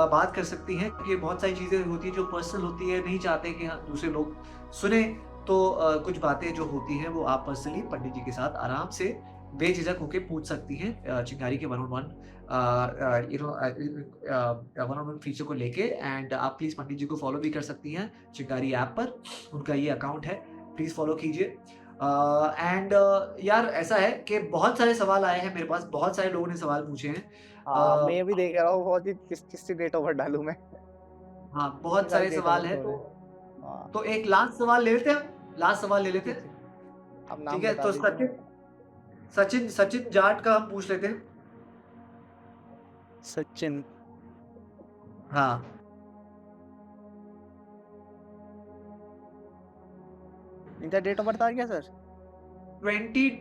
S1: बात कर सकती हैं, क्योंकि बहुत सारी चीज़ें होती हैं जो पर्सनल होती है, नहीं चाहते कि हाँ दूसरे लोग सुने। तो कुछ बातें जो होती हैं वो आप पर्सनली पंडित जी के साथ आराम से बेझिझक होके पूछ सकती हैं चिंगारी के one on one one on one feature को लेके। एंड आप प्लीज़ पंडित जी को फॉलो भी कर सकती हैं चिंगारी ऐप पर, उनका ये अकाउंट है, प्लीज़ फॉलो कीजिए। एंड यार ऐसा है कि बहुत सारे सवाल आए हैं मेरे पास, बहुत सारे लोगों ने सवाल पूछे हैं।
S2: हाँ, मैं भी देख रहा हूँ बहुत ही किसकी डेट ऑफ बर्थ डालूँ मैं।
S1: हाँ,
S2: इतनी
S1: बहुत
S2: सारी
S1: सारे
S2: डेट ऑफ
S1: सवाल
S2: बर्थ
S1: हैं,
S2: हो
S1: तो
S2: रहे हैं। हाँ
S1: एक लास्ट सवाल ले लेते हैं हम, लास्ट सवाल ले लेते
S2: जी
S1: हैं।
S2: जी, आप
S1: ठीक
S2: नाम
S1: है,
S2: बता
S1: तो
S2: दीजिए।
S1: सचिन सचिन सचिन जाट का हम पूछ लेते हैं।
S2: सचिन
S1: हाँ,
S2: इनका डेट ऑफ बर्थ आ गया सर?
S1: 20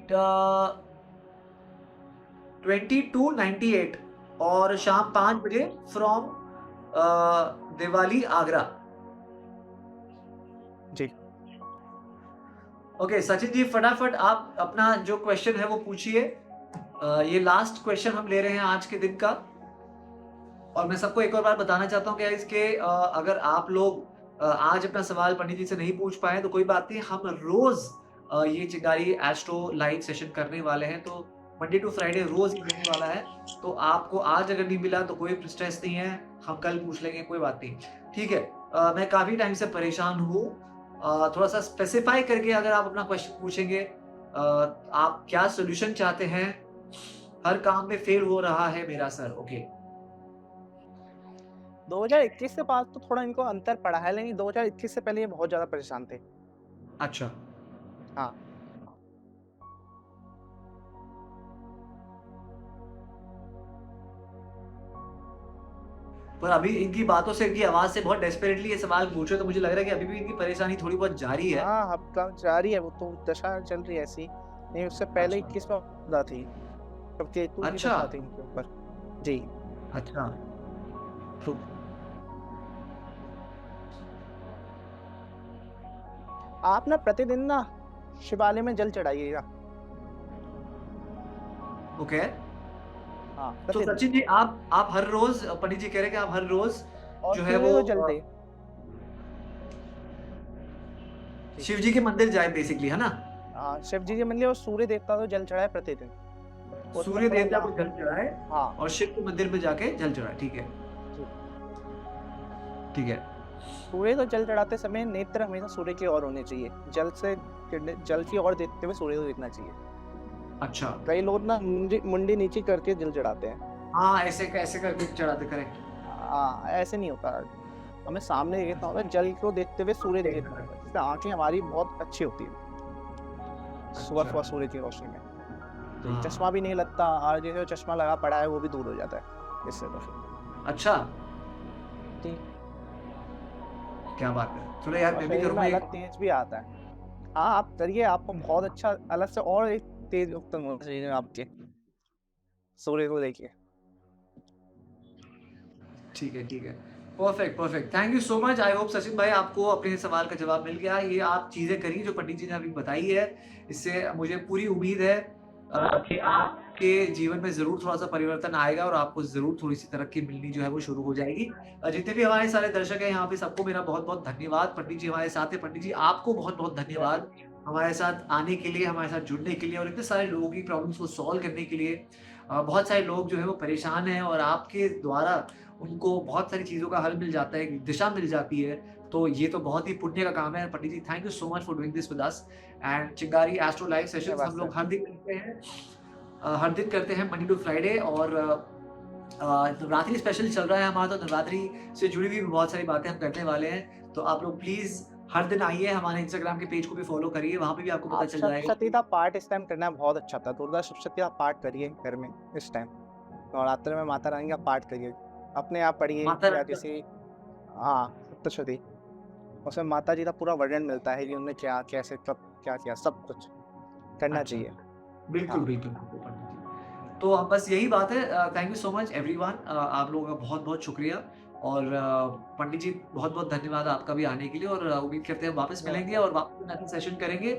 S1: 2298 और शाम 5 बजे फ्रॉम दिवाली आगरा।
S2: जी
S1: ओके सचिन जी, फटाफट आप अपना जो क्वेश्चन है वो पूछिए। ये लास्ट क्वेश्चन हम ले रहे हैं आज के दिन का। और मैं सबको एक और बार बताना चाहता हूँ कि इसके अगर आप लोग आज अपना सवाल पंडित जी से नहीं पूछ पाए तो कोई बात नहीं, हम रोज ये चिंगारी एस्ट्रो लाइव सेशन करने वाले हैं, तो मंडे टू फ्राइडे रोज ही होने वाला है। तो आपको आज अगर नहीं मिला तो कोई स्ट्रेस नहीं है, हम कल पूछ लेंगे, कोई बात नहीं। ठीक है, मैं काफी टाइम से परेशान हूँ। थोड़ा सा स्पेसिफाई करके अगर आप अपना क्वेश्चन पूछेंगे, आप क्या सोल्यूशन चाहते हैं? हर काम में फेल हो रहा है मेरा सर। ओके
S2: 2021 से बाद तो थोड़ा इनको अंतर पड़ा है, लेकिन 2021 से पहले ये बहुत ज्यादा परेशान थे।
S1: अच्छा,
S2: हाँ
S1: पर अभी इनकी बातों से, इनकी आवाज से बहुत डेस्परेटली ये सवाल पूछ रहे, तो मुझे लग रहा है कि अभी भी इनकी परेशाानी थोड़ी बहुत जारी है।
S2: हाँ, हफ्ता जारी है, वो तो दशा चल रही है ऐसी। नहीं, उससे पहले
S1: अच्छा
S2: 21 में आपदा थी, तब केतु की
S1: अच्छा
S2: दशा थी इनके ऊपर। जी
S1: अच्छा,
S2: आप ना प्रतिदिन ना शिवालय में जल चढ़ाइएगा।
S1: ओके।
S2: हाँ
S1: तो
S2: प्रतिदिन,
S1: सचिन जी, आप हर रोज, पंडित जी कह रहे हैं कि आप हर रोज
S2: और
S1: जो है
S2: सूर्य
S1: वो
S2: को जल दे। जी
S1: शिव जी के मंदिर जाए बेसिकली, है ना?
S2: हाँ, शिव जी के मंदिर और सूर्य देवता को जल चढ़ाए प्रतिदिन। उसमें
S1: सूर्य
S2: थोड़ा
S1: देवता को जल चढ़ाए
S2: हाँ
S1: और शिव के मंदिर में जाके जल चढ़ाए, ठीक है,
S2: जी,
S1: ठीक है।
S2: सूर्य को जल चढ़ाते समय नेत्र हमेशा सूर्य की ओर होने चाहिए, जल की ओर देखते हुए सूर्य को देखना चाहिए।
S1: अच्छा,
S2: कई लोग ना मुंडी नीचे करके जल चढ़ाते हैं।
S1: हाँ ऐसे ऐसे करके चढ़ाते, करेक्ट।
S2: हाँ, ऐसे नहीं होता। हमें सामने देखना होता है, जल को देखते हुए सूर्य देखना होता है, जिससे आंखें हमारी बहुत अच्छी होती है सुबह
S1: अच्छा,
S2: सुबह सूर्य की रोशनी में। तो
S1: हाँ,
S2: चश्मा भी नहीं लगता, और जैसे चश्मा लगा पड़ा है वो भी दूर हो जाता है इससे तो।
S1: अच्छा,
S2: जी,
S1: क्या बात है, चलो यार
S2: और
S1: मैं भी
S2: शरीर में
S1: करूंगा एक।
S2: अलग तेज भी आता है। हाँ, आप करिए, आपको बहुत अच्छा अलग से और एक तेज उत्पन्न होगा शरीर में आपके, सूर्य को देखिए।
S1: ठीक है, ठीक है। Perfect, perfect. Thank you so much. I hope Sachin भाई आपको अपने सवाल का जवाब मिल गया। ये आप चीज़ें करिए जो पंडित जी ने अभी बताई है। इससे मुझे पूरी उम्मीद है कि आपके जीवन में ज़रूर थोड़ा-सा परिवर्तन आएगा और आपको ज़रूर थोड़ी-सी तरक्की मिलनी जो है वो शुरू हो जाएगी। जितने भी हमारे सारे दर्शक हैं यहाँ पे सबको मेरा बहुत-बहुत धन्यवाद। पंडित जी हमारे साथ हैं। पंडित जी आपको बहुत-बहुत धन्यवाद हमारे साथ आने के लिए, हमारे साथ जुड़ने के लिए और इतने सारे लोगों की प्रॉब्लम्स को सॉल्व करने के लिए। बहुत सारे लोग जो है वो परेशान हैं और आपके द्वारा उनको बहुत सारी चीज़ों का हल मिल जाता है, एक दिशा मिल जाती है। तो ये तो बहुत ही पुण्य का काम है। Pandit ji thank you so much for doing this with us and Chingari astro live sessions
S2: धन्यवाद
S1: हम
S2: सर।
S1: लोग हर दिन करते हैं। हर दिन करते हैं मंडे टू फ्राइडे और नवरात्रि स्पेशल चल रहा है हमारा, तो नवरात्रि से जुड़ी हुई बहुत सारी बातें हम करने वाले हैं। तो आप लोग प्लीज़ हर दिन आइए, हमारे इंस्टाग्राम के पेज को भी फॉलो करिए, वहाँ पे भी आपको पता
S2: आप
S1: चल जाएगा
S2: सप्तशती का पाठ इस टाइम करना बहुत अच्छा था। दुर्गा सप्तशती का पाठ करिए घर में इस टाइम। नवरात्र में माता रानी का पाठ करिए। अपने आप पढ़िए
S1: माता
S2: या
S1: रानी का।
S2: किसी हाँ, सप्तशती। उसमें माता जी का पूरा वर्णन मिलता है कि उन्होंने क्या, कैसे, कब क्या किया, सब कुछ करना
S1: अच्छा,
S2: चाहिए।
S1: बिल्कुल,
S2: हाँ,
S1: बिल्कुल, बिल्कुल पंडित जी। तो बस यही बात है। Thank you so much everyone. आप लोगों का बहुत-बहुत शुक्रिया और पंडित जी बहुत-बहुत धन्यवाद आपका भी आने के लिए और उम्मीद करते हैं वापस
S2: धन्यवाद
S1: मिलेंगे
S2: सर।
S1: और वापस ऐसा सेशन करेंगे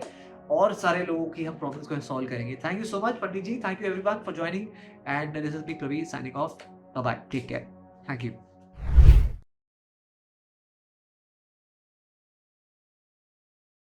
S1: और सारे लोगों की हम प्रॉब्लम्स को सॉल्व करेंगे। Thank you so much pandit ji. Thank you everyone for joining and this is me Praveen signing off. Bye bye. Take care. Thank you.